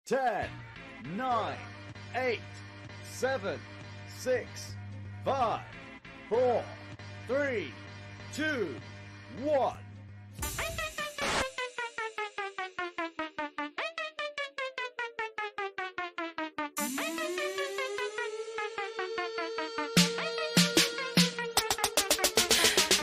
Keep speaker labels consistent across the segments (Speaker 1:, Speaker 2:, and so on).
Speaker 1: 10, 9, 8, 7, 6, 5, 4, 3, 2, 1.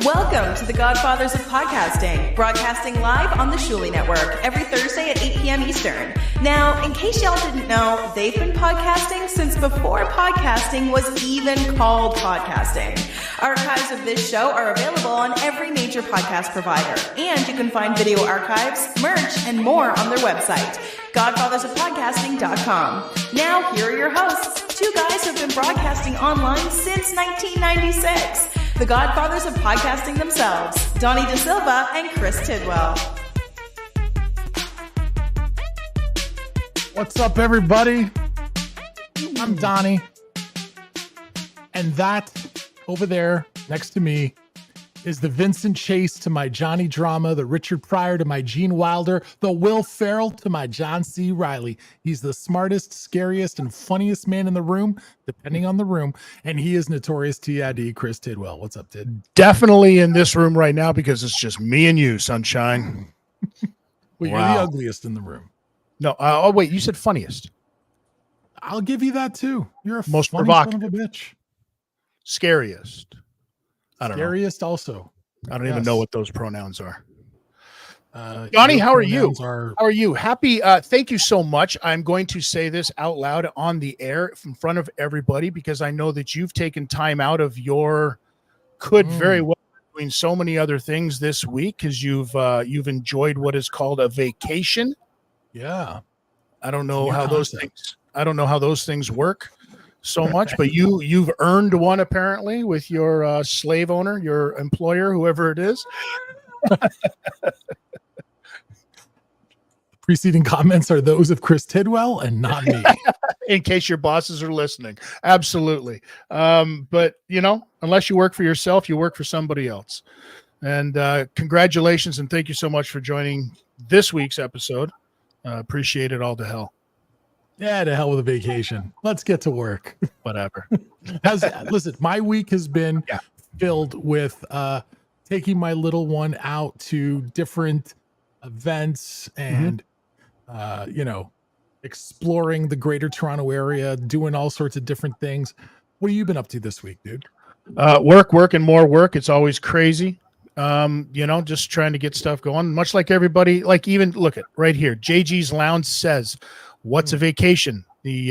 Speaker 2: Welcome to the Godfathers of Podcasting, broadcasting live on the Shuli Network every Thursday at 8 p.m. Eastern. Now, in case y'all didn't know, they've been podcasting since before podcasting was even called podcasting. Archives of this show are available on every major podcast provider, and you can find video archives, merch, and more on their website, godfathersofpodcasting.com. Now, here are your hosts, two guys who have been broadcasting online since 1996. The Godfathers of Podcasting themselves, Donnie DeSilva and Chris Tidwell.
Speaker 3: What's up, everybody? I'm Donnie. And that over there next to me is the Vincent Chase to my Johnny Drama, the Richard Pryor to my Gene Wilder, the Will Ferrell to my John C. Reilly. He's the smartest, scariest, and funniest man in the room, depending on the room. And he is Notorious TID, Chris Tidwell. What's up, Tid?
Speaker 4: Definitely in this room right now because it's just me and you, sunshine.
Speaker 3: Well,
Speaker 4: Wow.
Speaker 3: You're the ugliest in the room.
Speaker 4: No, oh wait, you said funniest.
Speaker 3: I'll give you that too. You're a
Speaker 4: Most
Speaker 3: funny
Speaker 4: provocative.
Speaker 3: son of a bitch.
Speaker 4: Scariest. I don't know.
Speaker 3: Scariest also.
Speaker 4: I don't even know what those pronouns are.
Speaker 3: Donnie,
Speaker 4: Donnie, how are you?
Speaker 3: How
Speaker 4: How are you? Happy. Thank you so much. I'm going to say this out loud on the air in front of everybody because I know that you've taken time out of your very well doing so many other things this week because you've enjoyed what is called a vacation.
Speaker 3: Yeah.
Speaker 4: I don't know
Speaker 3: New
Speaker 4: how those
Speaker 3: concept.
Speaker 4: things. I don't know how those things work so much, but you've earned one apparently with your slave owner, your employer, whoever it is.
Speaker 3: Preceding comments are those of Chris Tidwell and not me.
Speaker 4: In case your bosses are listening, absolutely. But unless you work for yourself, you work for somebody else. And congratulations and thank you so much for joining this week's episode. Appreciate it all to hell.
Speaker 3: Yeah, to hell with a vacation. Let's get to work.
Speaker 4: Whatever.
Speaker 3: Listen, my week has been filled with taking my little one out to different events and exploring the greater Toronto area, doing all sorts of different things. What have you been up to this week, dude?
Speaker 4: Work and more work. It's always crazy. Just trying to get stuff going, much like everybody. Like even look at right here, JG's Lounge says, "What's a vacation?" The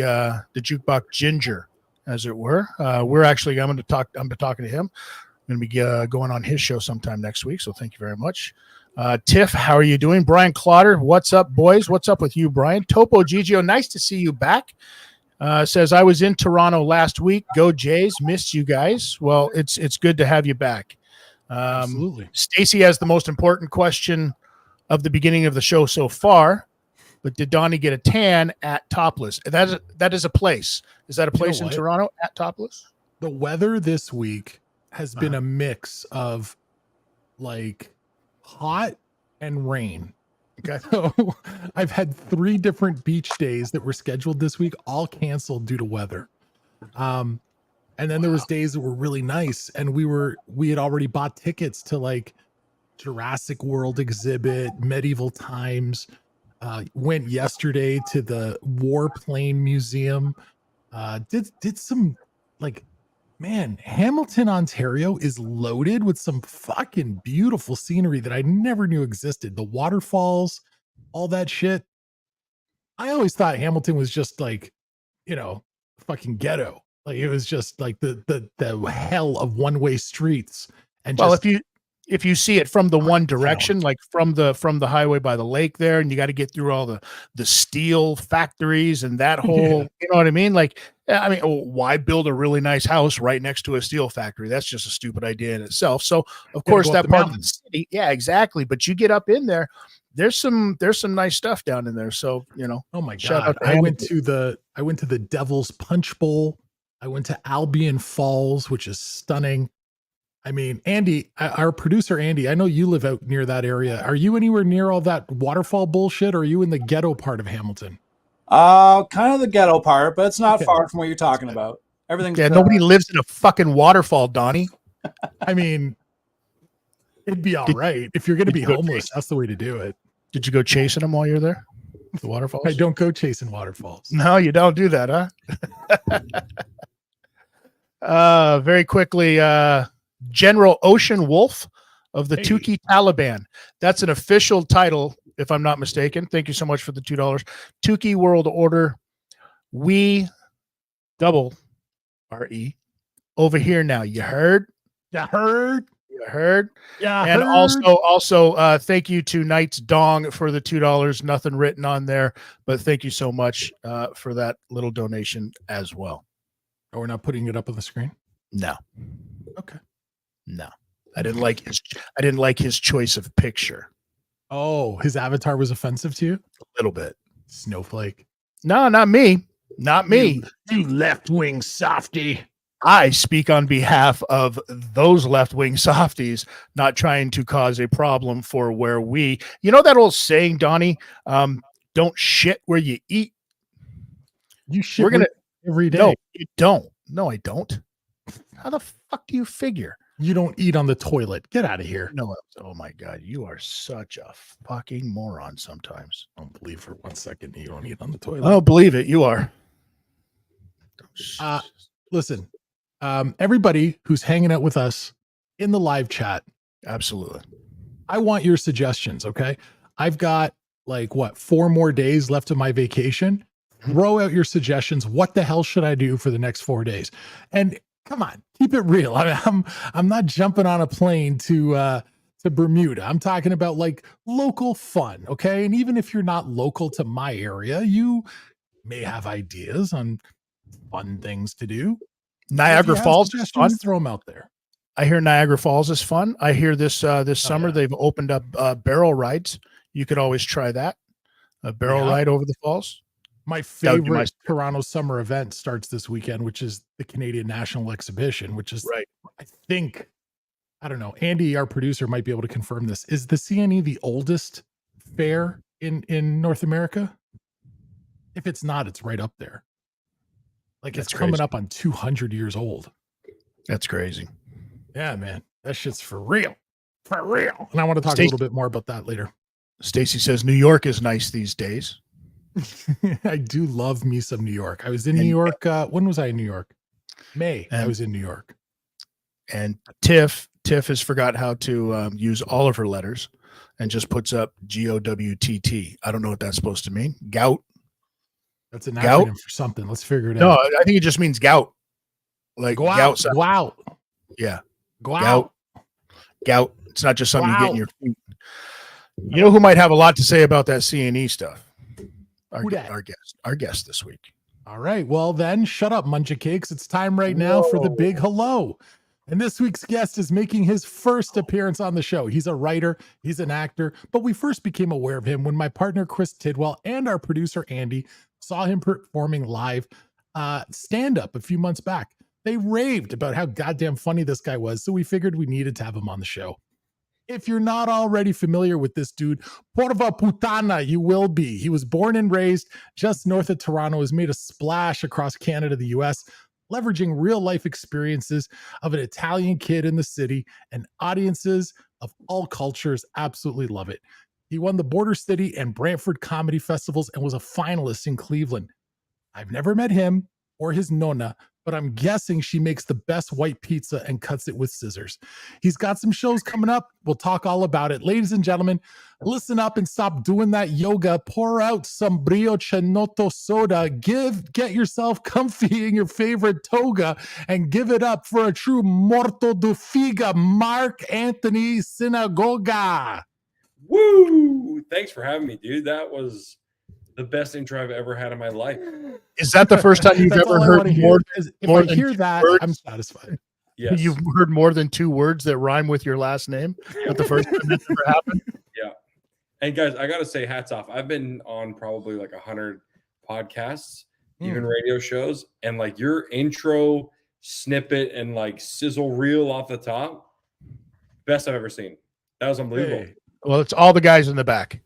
Speaker 4: jukebox ginger, as it were. I'm talking to him. I'm going to be going on his show sometime next week. So thank you very much. Tiff, how are you doing? Brian Clotter, what's up, boys? What's up with you, Brian? Topo Gigio, nice to see you back. Says I was in Toronto last week. Go Jays, missed you guys. Well, it's good to have you back.
Speaker 3: Absolutely.
Speaker 4: Stacy has the most important question of the beginning of the show so far. But did Donnie get a tan at Topless? That is a place. Is that a place in Toronto at Topless?
Speaker 3: The weather this week has been a mix of like hot and rain.
Speaker 4: Okay.
Speaker 3: So I've had 3 different beach days that were scheduled this week, all canceled due to weather. And then there was days that were really nice, and we had already bought tickets to like Jurassic World exhibit, medieval times. Went yesterday to the Warplane Museum. Did some Hamilton, Ontario is loaded with some fucking beautiful scenery that I never knew existed. The waterfalls, all that shit. I always thought Hamilton was just like, fucking ghetto. Like it was just like the hell of one-way streets. And
Speaker 4: if you see it from the one direction, like from the highway by the lake there, and you got to get through all the steel factories and that whole, you know what I mean? Like, why build a really nice house right next to a steel factory? That's just a stupid idea in itself. So of course that part of the city, yeah, exactly. But you get up in there, there's some nice stuff down in there. So,
Speaker 3: oh my God, I went to the Devil's Punch Bowl. I went to Albion Falls, which is stunning. I mean, Andy, our producer, Andy, I know you live out near that area. Are you anywhere near all that waterfall bullshit, or are you in the ghetto part of Hamilton?
Speaker 5: Kind of the ghetto part, but it's not
Speaker 3: Okay.
Speaker 5: far from what you're talking about. Everything's
Speaker 4: nobody lives in a fucking waterfall, Donnie.
Speaker 3: I mean, it'd be all right. If you're going to be homeless, that's the way to do it.
Speaker 4: Did you go chasing them while you're there? The waterfalls?
Speaker 3: I don't go chasing waterfalls.
Speaker 4: No, you don't do that, huh? Very quickly, General Ocean Wolf of the Tukey Taliban. That's an official title, if I'm not mistaken. Thank you so much for the $2. Tukey World Order. We double RE over here now. You heard?
Speaker 3: You heard?
Speaker 4: You heard?
Speaker 3: Yeah.
Speaker 4: And also, thank you to Knight's Dong for the $2. Nothing written on there, but thank you so much for that little donation as well.
Speaker 3: Oh, we're not putting it up on the screen?
Speaker 4: No.
Speaker 3: Okay.
Speaker 4: No. I didn't like his choice of picture.
Speaker 3: Oh, his avatar was offensive to you?
Speaker 4: A little bit.
Speaker 3: Snowflake.
Speaker 4: No, not me. Not me.
Speaker 3: You left-wing softy.
Speaker 4: I speak on behalf of those left-wing softies, not trying to cause a problem for where we, you know that old saying, Donnie, don't shit where you eat.
Speaker 3: You shit every day.
Speaker 4: No, you don't. No, I don't. How the fuck do you figure?
Speaker 3: You don't eat on the toilet. Get out of here.
Speaker 4: No. Oh my God. You are such a fucking moron sometimes.
Speaker 3: I don't believe for 1 second you don't eat on the toilet.
Speaker 4: I don't believe it. You are.
Speaker 3: Listen, everybody who's hanging out with us in the live chat.
Speaker 4: Absolutely.
Speaker 3: I want your suggestions. Okay. I've got 4 more days left of my vacation. Throw out your suggestions. What the hell should I do for the next 4 days? And come on, keep it real. I'm not jumping on a plane to Bermuda. I'm talking about local fun. Okay. And even if you're not local to my area, you may have ideas on fun things to do.
Speaker 4: Niagara Falls is fun.
Speaker 3: Throw them out there.
Speaker 4: I hear Niagara Falls is fun. I hear this summer they've opened up barrel rides. You could always try that. A barrel ride over the falls.
Speaker 3: My favorite Toronto summer event starts this weekend, which is the Canadian National Exhibition, which is
Speaker 4: right.
Speaker 3: I don't know. Andy, our producer, might be able to confirm this. Is the CNE the oldest fair in North America? If it's not, it's right up there. It's coming up on 200 years old.
Speaker 4: That's crazy.
Speaker 3: Yeah, man. That shit's for real. For real. And I want to talk a little bit more about that later.
Speaker 4: Stacy says New York is nice these days.
Speaker 3: I do love me some New York. I was in New York. When was I in New York? May. I was in New York.
Speaker 4: And Tiff has forgot how to use all of her letters and just puts up GOWTT. I don't know what that's supposed to mean. Gout.
Speaker 3: That's an acronym for something. Let's figure it out.
Speaker 4: No, I think it just means gout. Like
Speaker 3: go out. Go out.
Speaker 4: Yeah.
Speaker 3: Go out.
Speaker 4: Gout. It's not just something you get in your feet. You know who might have a lot to say about that CNE stuff? Our guest this week.
Speaker 3: All right. Well, then shut up, Muncha Cakes. It's time right now for the big hello. And this week's guest is making his first appearance on the show. He's a writer, he's an actor, but we first became aware of him when my partner Chris Tidwell and our producer Andy saw him performing live stand-up a few months back. They raved about how goddamn funny this guy was, so we figured we needed to have him on the show. If you're not already familiar with this dude, porva putana, you will be. He was born and raised just north of Toronto, has made a splash across Canada, the US, leveraging real-life experiences of an Italian kid in the city, and audiences of all cultures absolutely love it. He won the Border City and Brantford Comedy Festivals and was a finalist in Cleveland. I've never met him or his nonna, but I'm guessing she makes the best white pizza and cuts it with scissors. He's got some shows coming up. We'll talk all about it. Ladies and gentlemen, listen up and stop doing that yoga. Pour out some brioche noto soda. Get yourself comfy in your favorite toga and give it up for a true morto de figa, Marc Anthony Sinagoga.
Speaker 6: Woo! Thanks for having me, dude. That was the best intro I've ever had in my life.
Speaker 4: Is that the first time you've ever heard more than
Speaker 3: hear that,
Speaker 4: words?
Speaker 3: I'm satisfied.
Speaker 6: Yes.
Speaker 4: You've heard more than 2 words that rhyme with your last name? Not the first time that's ever happened?
Speaker 6: Yeah. And guys, I got to say hats off. I've been on probably 100 podcasts, even radio shows, and your intro snippet and sizzle reel off the top, best I've ever seen. That was unbelievable.
Speaker 3: Hey.
Speaker 4: Well, it's all the guys in the back.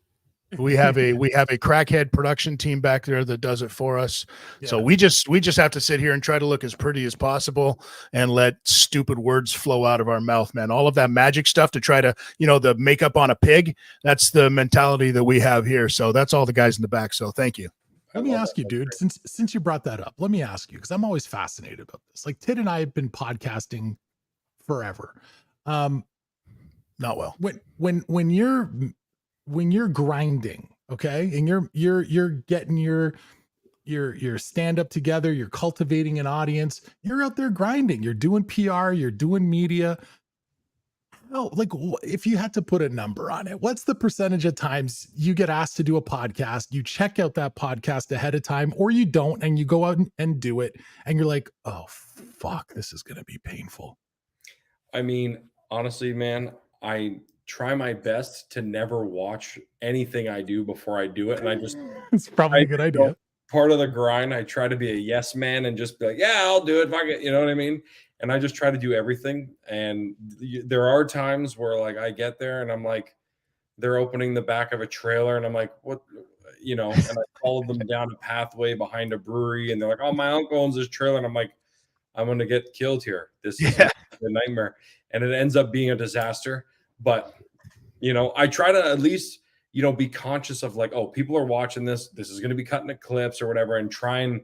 Speaker 4: We have a crackhead production team back there that does it for us. So
Speaker 3: Yeah.
Speaker 4: we just have to sit here and try to look as pretty as possible and let stupid words flow out of our mouth, man. All of that magic stuff to try to, the makeup on a pig, that's the mentality that we have here. So that's all the guys in the back. So thank you.
Speaker 3: Let me ask you, dude, since you brought that up, let me ask you, because I'm always fascinated about this. Like Tid and I have been podcasting forever.
Speaker 4: Not well.
Speaker 3: When you're grinding, okay, and you're getting your stand up together, you're cultivating an audience, you're out there grinding, you're doing PR, you're doing media. If you had to put a number on it, what's the percentage of times you get asked to do a podcast, you check out that podcast ahead of time, or you don't, and you go out and do it, and you're like, oh fuck, this is gonna be painful?
Speaker 6: I mean, honestly, man, I try my best to never watch anything I do before I do it, and I just
Speaker 3: it's probably a good idea.
Speaker 6: Part of the grind, I try to be a yes man and just be like, yeah, I'll do it. Fuck it, you know what I mean? And I just try to do everything. And there are times where like I get there and I'm like, they're opening the back of a trailer and I'm like, what, and I followed them down a pathway behind a brewery and they're like, oh, my uncle owns this trailer. And I'm like, I'm going to get killed here. This is a nightmare. And it ends up being a disaster. But, I try to at least, be conscious of like, oh, people are watching this. This is going to be cutting the clips or whatever, and try and,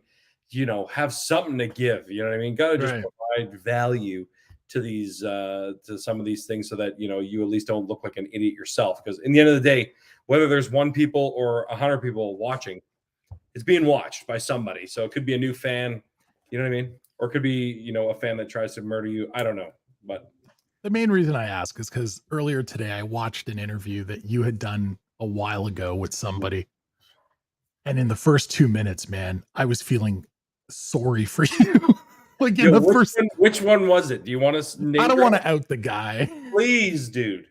Speaker 6: have something to give. You know what I mean? Got to just provide value to these, to some of these things, so that you at least don't look like an idiot yourself. Because in the end of the day, whether there's 1 people or 100 people watching, it's being watched by somebody. So it could be a new fan. You know what I mean? Or it could be, a fan that tries to murder you. I don't know, but.
Speaker 3: The main reason I ask is because earlier today I watched an interview that you had done a while ago with somebody. And in the first 2 minutes, man, I was feeling sorry for you.
Speaker 6: Which one was it? Do you want to name?
Speaker 3: I don't want to out the guy.
Speaker 6: Please, dude.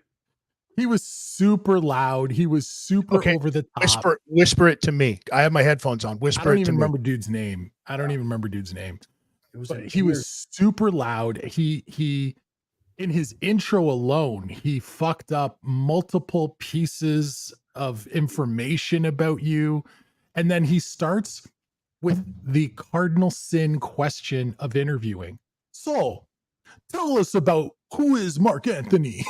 Speaker 3: He was super loud. He was super over the top.
Speaker 4: Whisper it to me. I have my headphones on. Whisper it to me.
Speaker 3: I don't even remember dude's name. He was super loud. He in his intro alone, he fucked up multiple pieces of information about you. And then he starts with the cardinal sin question of interviewing. So tell us about who is Marc Anthony?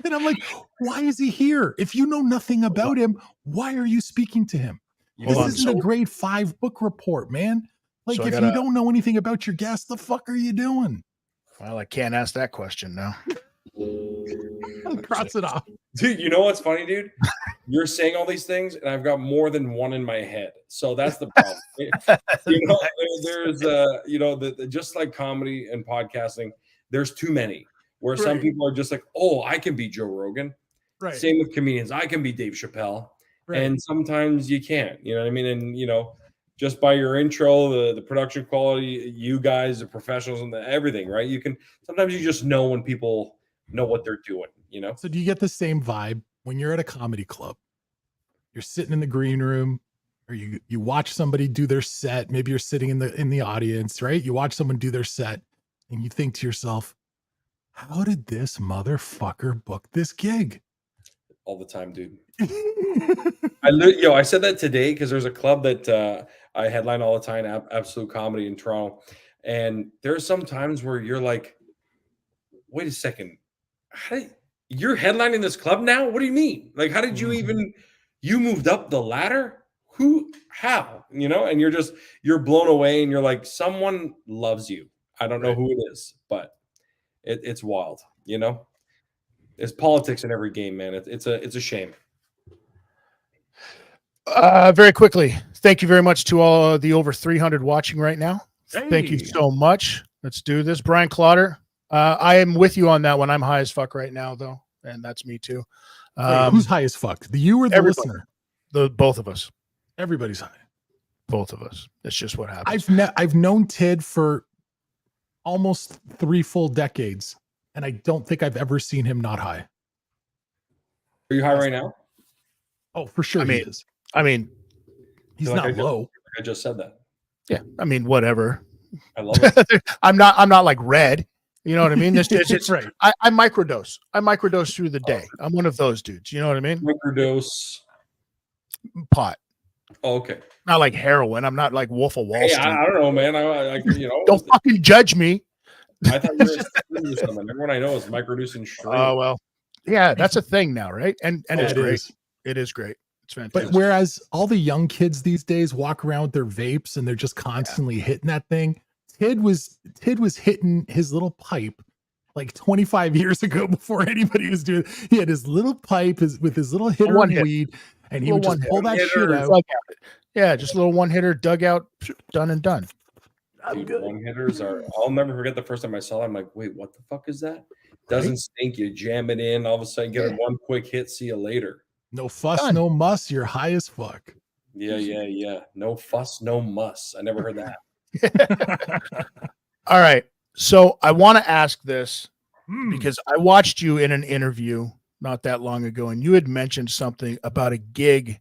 Speaker 3: And I'm like, why is he here? If you know nothing about him, why are you speaking to him? This isn't a grade 5 book report, man. Like, if you don't know anything about your guest, the fuck are you doing?
Speaker 4: Well, I can't ask that question now.
Speaker 3: I'll cross it off.
Speaker 6: Dude, you know what's funny, dude? You're saying all these things, and I've got more than one in my head. So that's the problem. There's just like comedy and podcasting, there's too many. Where some people are just like, oh, I can be Joe Rogan.
Speaker 3: Right.
Speaker 6: Same with comedians. I can be Dave Chappelle. Right. And sometimes you can't. You know what I mean? And, just by your intro, the production quality, you guys, the professionals, and everything, right? Sometimes you just know when people know what they're doing,
Speaker 3: So do you get the same vibe when you're at a comedy club? You're sitting in the green room, or you watch somebody do their set. Maybe you're sitting in the audience, right? You watch someone do their set, and you think to yourself, how did this motherfucker book this gig?
Speaker 6: All the time, dude. I said that today because there's a club that I headline all the time, Absolute Comedy in Toronto. And there's some times where you're like, wait a second. You're headlining this club now? What do you mean? Like, how did you moved up the ladder? How? And you're blown away and you're like, someone loves you. I don't know who it is, but it's wild, There's politics in every game, man. It's a shame.
Speaker 4: Very quickly, thank you very much to all the over 300 watching right now. Hey. Thank you so much. Let's do this. Brian Clotter, I am with you on that one. I'm high as fuck right now, though, and that's me too.
Speaker 3: Wait, who's high as fuck? You or the listener?
Speaker 4: Both of us.
Speaker 3: Everybody's high.
Speaker 4: Both of us. That's just what happens.
Speaker 3: I've known Tid for almost 3 full decades, and I don't think I've ever seen him not high.
Speaker 6: Are you high right now?
Speaker 3: Oh, for sure he is. He's not low.
Speaker 6: I just said that.
Speaker 4: Yeah. Whatever.
Speaker 6: I love it.
Speaker 4: I'm not like red. You know what I mean? It's
Speaker 3: Right.
Speaker 4: I microdose. I microdose through the day. I'm one of those dudes. You know what I mean?
Speaker 6: Microdose.
Speaker 4: Pot.
Speaker 6: Oh, okay.
Speaker 4: Not like heroin. I'm not like Wolf of Wall
Speaker 6: Hey,
Speaker 4: Street.
Speaker 6: I don't know, man. I
Speaker 4: Don't fucking judge me.
Speaker 6: I thought you were or something. Everyone I know is microdosing straight.
Speaker 4: Oh well. Yeah, that's a thing now, right? And it's
Speaker 3: it
Speaker 4: great.
Speaker 3: is.
Speaker 4: It is great. It's fantastic.
Speaker 3: But whereas all the young kids these days walk around with their vapes and they're just constantly hitting that thing, Tid was hitting his little pipe like 25 years ago before anybody was doing. He had his little pipe with his little hitter
Speaker 4: One
Speaker 3: of
Speaker 4: hit.
Speaker 3: weed, and he would
Speaker 4: Little
Speaker 3: just
Speaker 4: one
Speaker 3: pull that
Speaker 6: hitter.
Speaker 3: shit out.
Speaker 4: Dug out. Yeah, just a little one hitter, dug out, done and done.
Speaker 6: Dude, one hitters are. I'll never forget the first time I saw it. I'm like, wait, what the fuck is that? Doesn't stink. You jam it in. All of a sudden, get one quick hit. See you later.
Speaker 3: No fuss,
Speaker 4: Done.
Speaker 3: no muss. You're high as fuck.
Speaker 6: Yeah. No fuss, no muss. I never heard that.
Speaker 4: All right. So I want to ask this because I watched you in an interview not that long ago, and you had mentioned something about a gig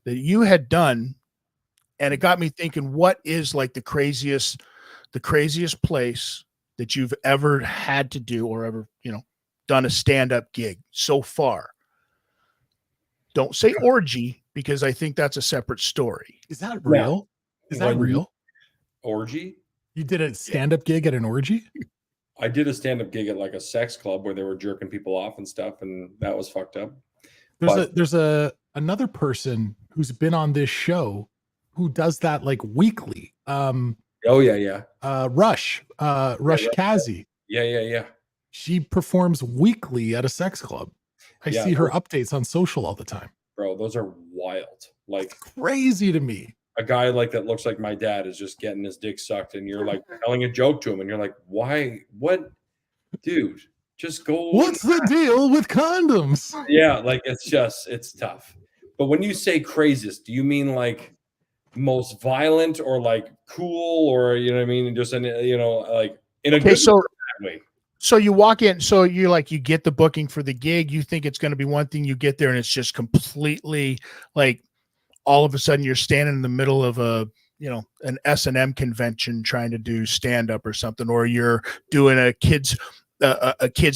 Speaker 4: that you had done, and it got me thinking, what is like the craziest place that you've ever had to do or ever, done a stand-up gig so far? Don't say orgy, because I think that's a separate story.
Speaker 3: Is that real? Is that real?
Speaker 6: Orgy?
Speaker 3: You did a stand-up gig at an orgy?
Speaker 6: I did a stand-up gig at like a sex club where they were jerking people off and stuff, and that was fucked up.
Speaker 3: There's another person who's been on this show who does that like weekly.
Speaker 6: Oh yeah.
Speaker 3: Rush Kazi.
Speaker 6: Yeah.
Speaker 3: She performs weekly at a sex club. I see her updates on social all the time.
Speaker 6: Bro, those are wild. Like
Speaker 3: crazy to me.
Speaker 6: A guy like that looks like my dad is just getting his dick sucked, and you're like telling a joke to him, and you're like, why? What? Dude, just go.
Speaker 3: What's the deal with condoms?
Speaker 6: Yeah, like it's tough. But when you say craziest, do you mean like most violent or like cool, or you know what I mean? Just like in a good way.
Speaker 4: So you walk in, so you get the booking for the gig, you think it's going to be one thing, you get there and it's just completely like all of a sudden you're standing in the middle of an S&M convention trying to do stand up or something, or you're doing a kids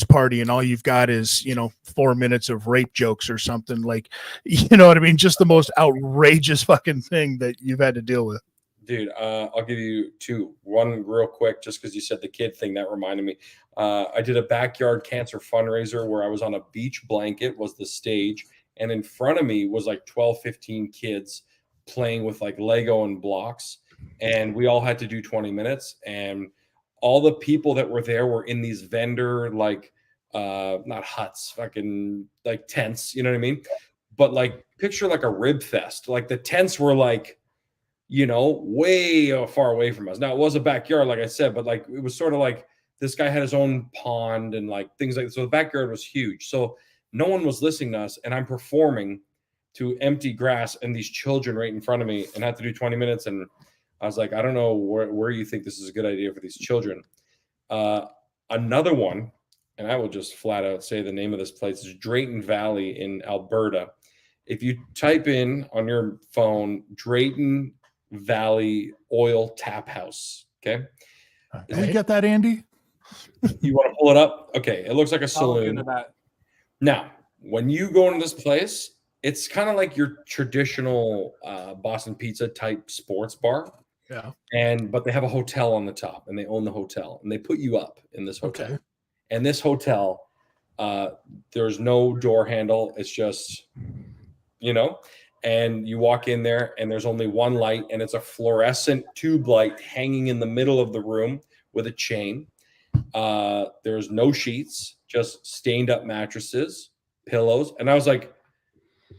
Speaker 4: party and all you've got is 4 minutes of rape jokes or something, like, you know what I mean? Just the most outrageous fucking thing that you've had to deal with.
Speaker 6: Dude, I'll give you two. One real quick, just because you said the kid thing, that reminded me. I did a backyard cancer fundraiser where I was on a beach blanket, was the stage, and in front of me was like 12, 15 kids playing with like Lego and blocks, and we all had to do 20 minutes, and all the people that were there were in these vendor, like, not huts, fucking like tents, you know what I mean? But like, picture like a rib fest. Like the tents were like, way far away from us. Now it was a backyard, like I said, but like it was sort of like this guy had his own pond and like things like that. So the backyard was huge. So no one was listening to us, and I'm performing to empty grass and these children right in front of me, and I had to do 20 minutes. And I was like, I don't know where you think this is a good idea for these children. Another one, and I will just flat out say the name of this place, is Drayton Valley in Alberta. If you type in on your phone, Drayton Valley Oil Tap House. Okay.
Speaker 3: Did you get that, Andy?
Speaker 6: You want to pull it up? Okay. It looks like a saloon. Now, when you go into this place, it's kind of like your traditional Boston Pizza type sports bar.
Speaker 3: Yeah.
Speaker 6: But they have a hotel on the top, and they own the hotel, and they put you up in this hotel.
Speaker 3: Okay.
Speaker 6: And this hotel, there's no door handle. It's just, and you walk in there and there's only one light, and it's a fluorescent tube light hanging in the middle of the room with a chain. There's no sheets, just stained up mattresses, pillows. And I was like,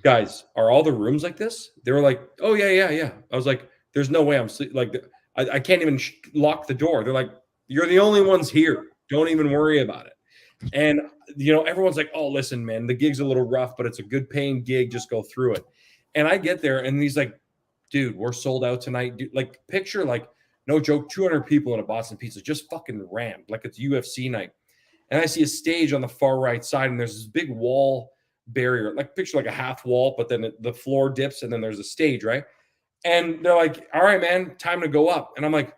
Speaker 6: guys, are all the rooms like this? They were like, oh yeah. I was like, there's no way I'm sleep. Like, I can't even lock the door. They're like, you're the only ones here. Don't even worry about it. And, everyone's like, oh, listen, man, the gig's a little rough, but it's a good paying gig. Just go through it. And I get there, and he's like, dude, we're sold out tonight. Dude, like, picture, like, no joke, 200 people in a Boston Pizza just fucking rammed like it's UFC night. And I see a stage on the far right side, and there's this big wall barrier, like picture like a half wall, but then the floor dips, and then there's a stage, right? And they're like, all right, man, time to go up. And I'm like,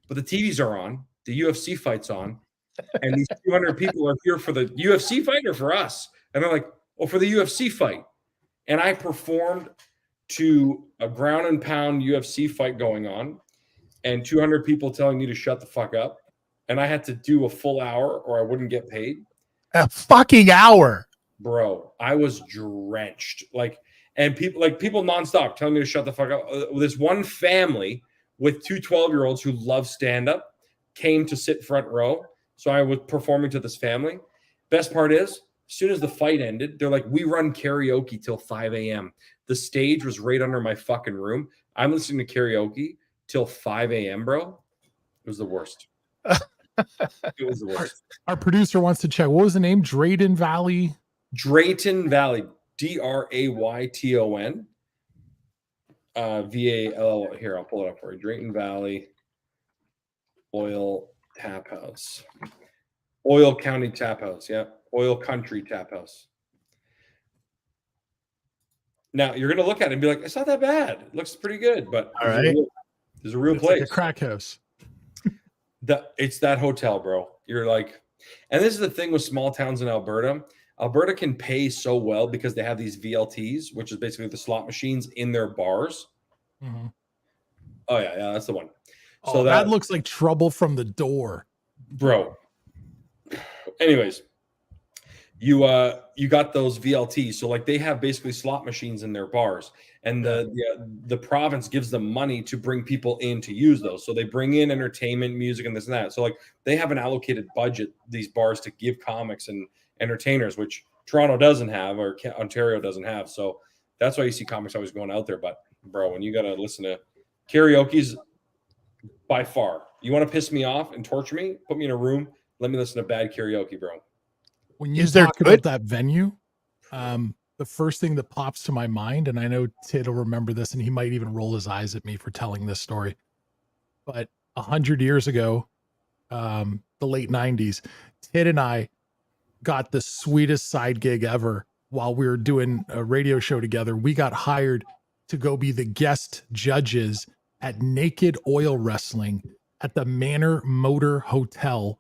Speaker 6: but the TVs are on. The UFC fight's on. And these 200 people are here for the UFC fight or for us? And they're like, well, for the UFC fight. And I performed to a ground and pound UFC fight going on and 200 people telling me to shut the fuck up. And I had to do a full hour or I wouldn't get paid.
Speaker 4: A fucking hour.
Speaker 6: Bro, I was drenched. And people nonstop telling me to shut the fuck up. This one family with two 12-year-olds who love stand-up came to sit front row. So I was performing to this family. Best part is, as soon as the fight ended, they're like, we run karaoke till 5 a.m. The stage was right under my fucking room. I'm listening to karaoke till 5 a.m., bro. It was the worst. It was the worst.
Speaker 3: Our producer wants to check. What was the name? Drayton Valley?
Speaker 6: Drayton Valley. Drayton. VAL. Here, I'll pull it up for you. Drayton Valley Oil Tap House. Oil County Tap House. Yeah. Oil Country Tap House. Now, you're going to look at it and be like, it's not that bad. It looks pretty good. But
Speaker 4: all right,
Speaker 6: there's a real
Speaker 3: It's
Speaker 6: place.
Speaker 3: like a crack house.
Speaker 6: It's that hotel, bro. You're like, and this is the thing with small towns in Alberta. Alberta can pay so well because they have these VLTs, which is basically the slot machines in their bars.
Speaker 3: Mm-hmm.
Speaker 6: Oh yeah, that's the one.
Speaker 3: So that looks like trouble from the door,
Speaker 6: bro. Anyways, you got those VLTs, so like they have basically slot machines in their bars, and the province gives them money to bring people in to use those. So they bring in entertainment, music, and this and that. So like they have an allocated budget, these bars, to give comics and entertainers, which Toronto doesn't have or Ontario doesn't have. So that's why you see comics always going out there. But bro, when you gotta listen to karaoke's by far, you want to piss me off and torture me, put me in a room, let me listen to bad karaoke, bro.
Speaker 3: When you talk about that venue, the first thing that pops to my mind, and I know Tid will remember this, and he might even roll his eyes at me for telling this story, but 100 years ago, the late 90s, Tid and I got the sweetest side gig ever. While we were doing a radio show together, we got hired to go be the guest judges at Naked Oil Wrestling at the Manor Motor Hotel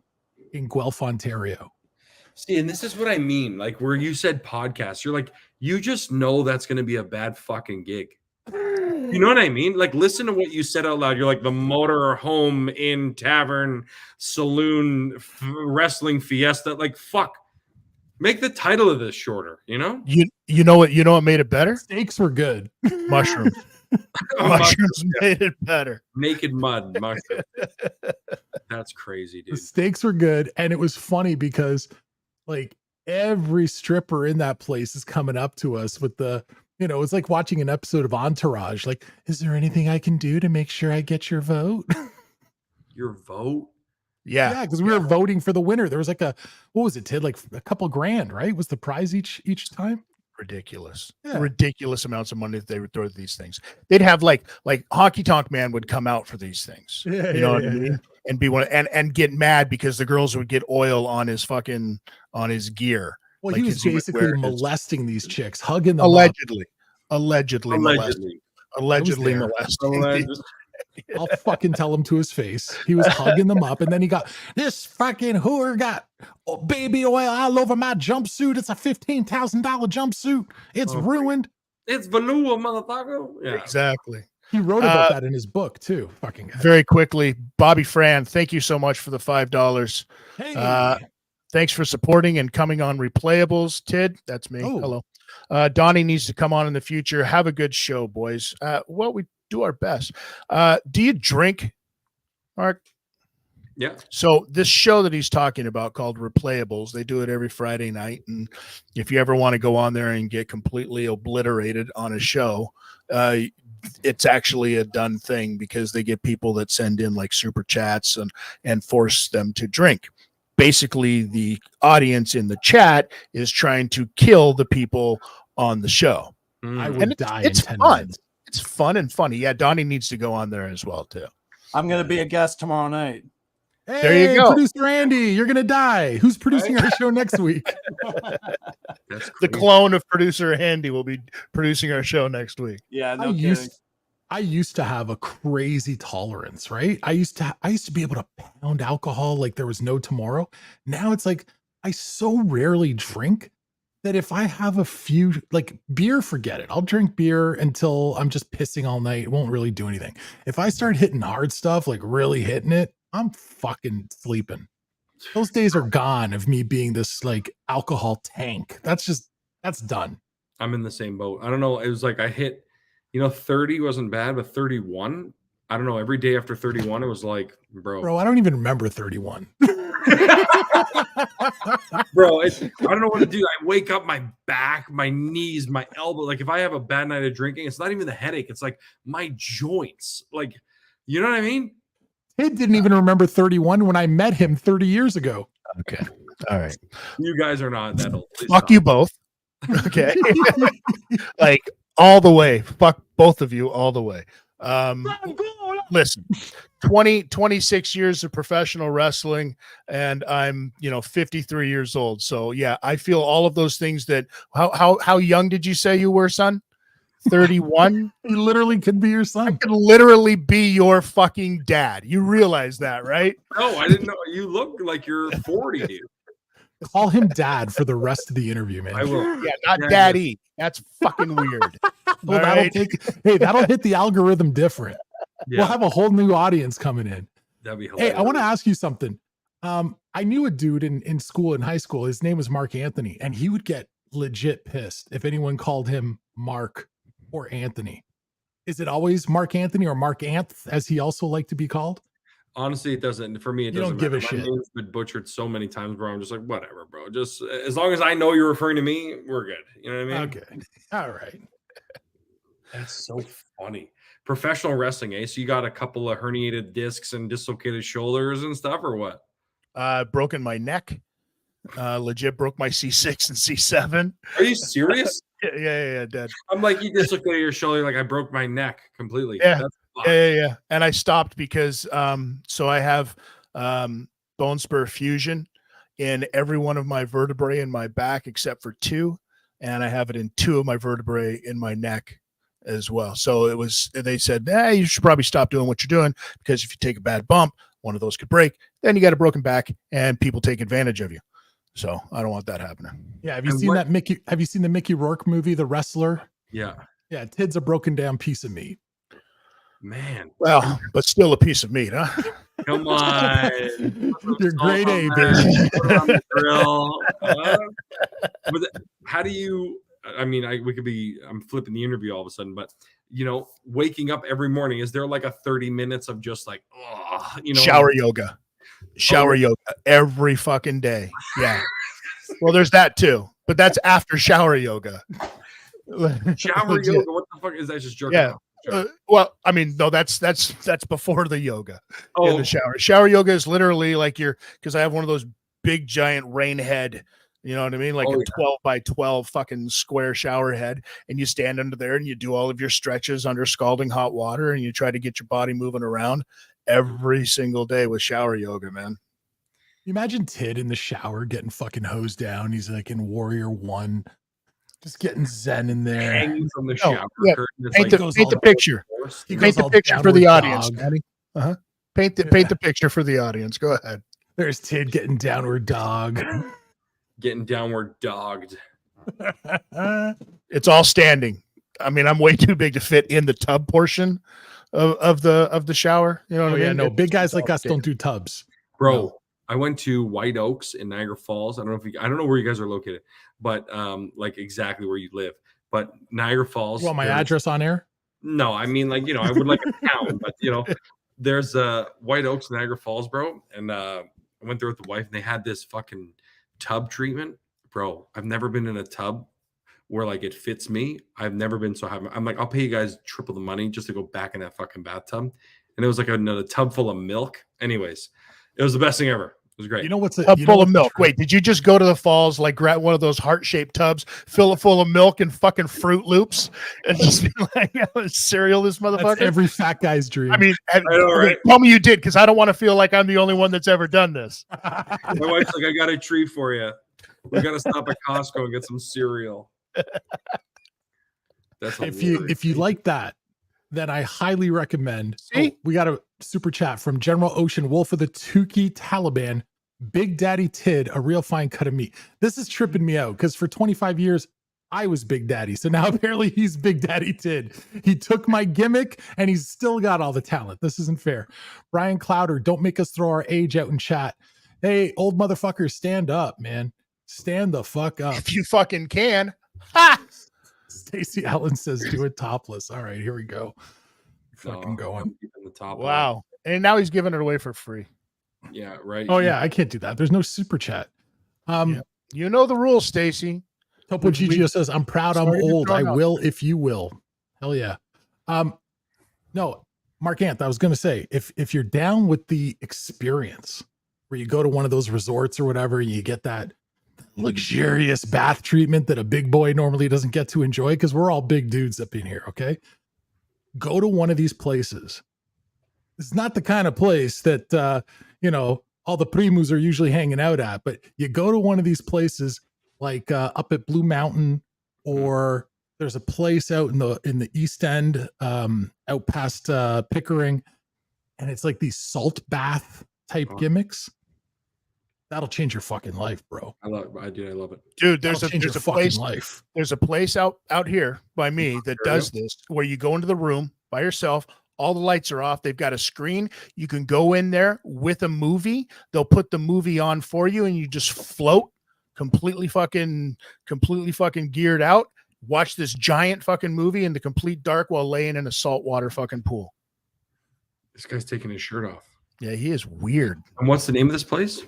Speaker 3: in Guelph, Ontario.
Speaker 6: See, and this is what I mean. Like where you said podcast, you're like, you just know that's going to be a bad fucking gig. You know what I mean? Like, listen to what you said out loud. You're like the Motor Home Inn Tavern Saloon Wrestling Fiesta. Like, fuck. Make the title of this shorter, you know?
Speaker 4: You know what made it better?
Speaker 3: Steaks were good.
Speaker 4: Mushrooms. Mushrooms made it better.
Speaker 6: Naked mud mushroom. That's crazy, dude.
Speaker 3: The steaks were good, and it was funny because like every stripper in that place is coming up to us with the, it's like watching an episode of Entourage. Like, is there anything I can do to make sure I get your vote?
Speaker 6: Your vote?
Speaker 3: Yeah, because we were voting for the winner. There was like what was it, Tid? Like a couple grand, right? Was the prize each time?
Speaker 4: Ridiculous. Yeah. Ridiculous amounts of money that they would throw at these things. They'd have like Honky Tonk Man would come out for these things.
Speaker 3: Yeah,
Speaker 4: you know what I mean? And be one and get mad because the girls would get oil on his gear.
Speaker 3: Well,
Speaker 4: like
Speaker 3: he was basically molesting these chicks, hugging them
Speaker 4: allegedly
Speaker 3: up.
Speaker 4: Allegedly molesting.
Speaker 3: I'll fucking tell him to his face. He was hugging them up, and then he got this fucking whore got baby oil all over my jumpsuit. It's a $15,000 jumpsuit. It's ruined.
Speaker 6: It's velour, motherfucker. Yeah,
Speaker 4: exactly.
Speaker 3: He wrote about that in his book too. Fucking guy.
Speaker 4: Very quickly, Bobby Fran, thank you so much for the $5.
Speaker 3: Hey.
Speaker 4: Thanks for supporting and coming on Replayables. Tid, that's me.
Speaker 3: Oh.
Speaker 4: Hello. Donnie needs to come on in the future. Have a good show, boys. Well, we do our best. Do you drink, Mark?
Speaker 6: Yeah.
Speaker 4: So this show that he's talking about called Replayables, they do it every Friday night. And if you ever want to go on there and get completely obliterated on a show, it's actually a done thing because they get people that send in like super chats and force them to drink. Basically, the audience in the chat is trying to kill the people on the show.
Speaker 3: I would die in 10
Speaker 4: fun.
Speaker 3: minutes.
Speaker 4: It's fun and funny. Yeah, Donnie needs to go on there as well, too.
Speaker 5: I'm going to be a guest tomorrow night.
Speaker 3: Hey,
Speaker 4: there you go.
Speaker 3: Producer Andy, you're going to die. Who's producing our show next week?
Speaker 4: The clone of Producer Andy will be producing our show next week.
Speaker 5: Yeah, no kidding.
Speaker 3: I used to have a crazy tolerance, right? I used to be able to pound alcohol like there was no tomorrow. Now it's like I so rarely drink that if I have a few, like beer, forget it. I'll drink beer until I'm just pissing all night. It won't really do anything. If I start hitting hard stuff, like really hitting it, I'm fucking sleeping. Those days are gone of me being this like alcohol tank. That's done.
Speaker 6: I'm in the same boat. I don't know. It was like I hit, 30 wasn't bad, but 31, I don't know. Every day after 31, it was like, bro,
Speaker 3: I don't even remember 31.
Speaker 6: Bro, I don't know what to do. I wake up, my back, my knees, my elbow. Like if I have a bad night of drinking, it's not even the headache. It's like my joints. Like, you know what I mean?
Speaker 3: He didn't even remember 31 when I met him 30 years ago.
Speaker 4: Okay. All right.
Speaker 6: You guys are not that old. Please
Speaker 4: Fuck
Speaker 6: stop.
Speaker 4: you both. Okay. Like all the way. Fuck both of you all the way. Listen, 26 years of professional wrestling, and I'm 53 years old. So yeah, I feel all of those things. That how young did you say you were, son? 31.
Speaker 3: He literally could be your
Speaker 4: I
Speaker 3: son.
Speaker 4: could literally be your fucking dad. You realize that, right?
Speaker 6: No, I didn't know. You look like you're 40, dude.
Speaker 3: Call him dad for the rest of the interview, man.
Speaker 6: I will.
Speaker 4: Yeah, not daddy. That's fucking weird.
Speaker 3: Well,
Speaker 4: All right?
Speaker 3: that'll hit the algorithm different.
Speaker 6: Yeah,
Speaker 3: We'll have a whole new audience coming in.
Speaker 6: that'd be hilarious.
Speaker 3: Hey, I want to ask you something. I knew a dude in school, in high school. His name was Marc Anthony, and he would get legit pissed if anyone called him Mark or Anthony. Is it always Marc Anthony or Mark Anth, as he also liked to be called?
Speaker 6: Honestly, it doesn't. For me, it
Speaker 3: You
Speaker 6: doesn't
Speaker 3: don't give
Speaker 6: matter.
Speaker 3: a
Speaker 6: My
Speaker 3: shit.
Speaker 6: name's been butchered so many times, bro. I'm just like, whatever, bro. Just as long as I know you're referring to me, we're good. You know what I mean?
Speaker 3: Okay. All right.
Speaker 6: That's so funny. Professional wrestling, eh? So you got a couple of herniated discs and dislocated shoulders and stuff, or what?
Speaker 4: Broken my neck. Legit broke my C6 and C7.
Speaker 6: Are you serious?
Speaker 4: Yeah, dead.
Speaker 6: I'm like, you dislocated your shoulder, like I broke my neck completely.
Speaker 4: Yeah.
Speaker 6: That's fucked.
Speaker 4: Yeah. And I stopped because so I have bone spur fusion in every one of my vertebrae in my back except for 2, and I have it in 2 of my vertebrae in my neck as well. So they said, you should probably stop doing what you're doing, because if you take a bad bump, one of those could break. Then you got a broken back and people take advantage of you. So I don't want that happening.
Speaker 3: Yeah. Have you seen the Mickey Rourke movie, The Wrestler?
Speaker 6: Yeah.
Speaker 3: Yeah. Tid's a broken down piece of meat.
Speaker 6: Man.
Speaker 4: Well, but still a piece of meat, huh?
Speaker 6: Come on.
Speaker 3: You're grade A,
Speaker 6: Put it
Speaker 3: baby.
Speaker 6: on the grill. But how do you, I'm flipping the interview all of a sudden, but waking up every morning, is there like a 30 minutes of just like,
Speaker 4: shower yoga every fucking day? Yeah. Well, there's that too, but that's after shower yoga.
Speaker 6: Shower
Speaker 4: Legit.
Speaker 6: yoga? What the fuck is that? Just jerking
Speaker 4: Yeah.
Speaker 6: off?
Speaker 4: Well, I mean, no, that's before the yoga. In the shower. Shower yoga is literally like because I have one of those big giant rain head, you know what I mean? Like a 12 by 12 fucking square shower head. And you stand under there and you do all of your stretches under scalding hot water, and you try to get your body moving around every single day with shower yoga, man.
Speaker 3: You imagine Tid in the shower getting fucking hosed down. He's like in Warrior 1, just getting zen in there.
Speaker 6: Hanging from the shower curtain. It's
Speaker 4: Paint
Speaker 6: like
Speaker 4: the picture.
Speaker 3: He
Speaker 4: Paint
Speaker 3: goes
Speaker 4: the
Speaker 3: all
Speaker 4: picture for the
Speaker 3: downward
Speaker 4: audience,
Speaker 3: dog.
Speaker 4: Danny. Paint the picture for the audience. Go ahead.
Speaker 3: There's Tid getting downward dog.
Speaker 6: getting downward dogged.
Speaker 4: It's all standing. I mean, I'm way too big to fit in the tub portion of the shower. You know what I mean?
Speaker 3: Yeah, no,
Speaker 4: It's
Speaker 3: big guys
Speaker 4: all
Speaker 3: like us
Speaker 4: standing.
Speaker 3: don't do tubs.
Speaker 6: Bro,
Speaker 3: No.
Speaker 6: I went to White Oaks in Niagara Falls. I don't know where you guys are located, but like exactly where you live. But Niagara Falls.
Speaker 3: You want my
Speaker 6: there's-
Speaker 3: address on air?
Speaker 6: No, I mean, like, I would like a town, but there's White Oaks, Niagara Falls, bro. And I went there with the wife, and they had this fucking tub treatment, bro. I've never been in a tub where like it fits me. I've never been so happy. I'm like, I'll pay you guys triple the money just to go back in that fucking bathtub. And it was like another tub full of milk. Anyways, it was the best thing ever. It was great.
Speaker 3: You know what's
Speaker 4: Tub full of milk. Wait, did you just go to the falls, like grab one of those heart-shaped tubs, fill it full of milk and fucking Fruit Loops, and just be like, cereal this motherfucker?
Speaker 3: That's every fat guy's dream.
Speaker 4: I mean,
Speaker 6: know, right?
Speaker 4: tell me you did, because I don't want to feel like I'm the only one that's ever done this.
Speaker 6: My wife's like, I got a treat for you. We got to stop at Costco and get some cereal. That's
Speaker 3: if you like that, then I highly recommend.
Speaker 4: See?
Speaker 3: We got a super chat from General Ocean, Wolf of the Tukey Taliban, Big Daddy Tid, a real fine cut of meat. This is tripping me out because for 25 years, I was Big Daddy. So now apparently he's Big Daddy Tid. He took my gimmick and he's still got all the talent. This isn't fair. Brian Clowder, don't make us throw our age out in chat. Hey, old motherfuckers, stand up, man. Stand the fuck up.
Speaker 4: If you fucking can. Ha!
Speaker 3: Stacey Allen says, do it topless. All right, here we go. Fucking going.
Speaker 6: The top
Speaker 4: Wow. And now he's giving it away for free.
Speaker 6: Yeah, right.
Speaker 3: Oh, yeah, I can't do that. There's no super chat.
Speaker 4: Yeah. You know the rules, Stacey.
Speaker 3: Topo Gigio says, I'm proud I'm old. I will if you will. Hell yeah. No, Marc Anth, I was going to say, if you're down with the experience where you go to one of those resorts or whatever, and you get that luxurious bath treatment that a big boy normally doesn't get to enjoy, because we're all big dudes up in here, okay? Go to one of these places. It's not the kind of place that, all the primus are usually hanging out at, but you go to one of these places like up at Blue Mountain, or there's a place out in the East End, out past Pickering, and it's like these salt bath type gimmicks. That'll change your fucking life, bro.
Speaker 6: I love it.
Speaker 4: Dude, there's a place.
Speaker 3: Life.
Speaker 4: There's a place out here by me that does this, where you go into the room by yourself. All the lights are off. They've got a screen. You can go in there with a movie. They'll put the movie on for you, and you just float completely fucking geared out. Watch this giant fucking movie in the complete dark while laying in a saltwater fucking pool.
Speaker 6: This guy's taking his shirt off.
Speaker 4: Yeah, he is weird.
Speaker 6: And what's the name of this place?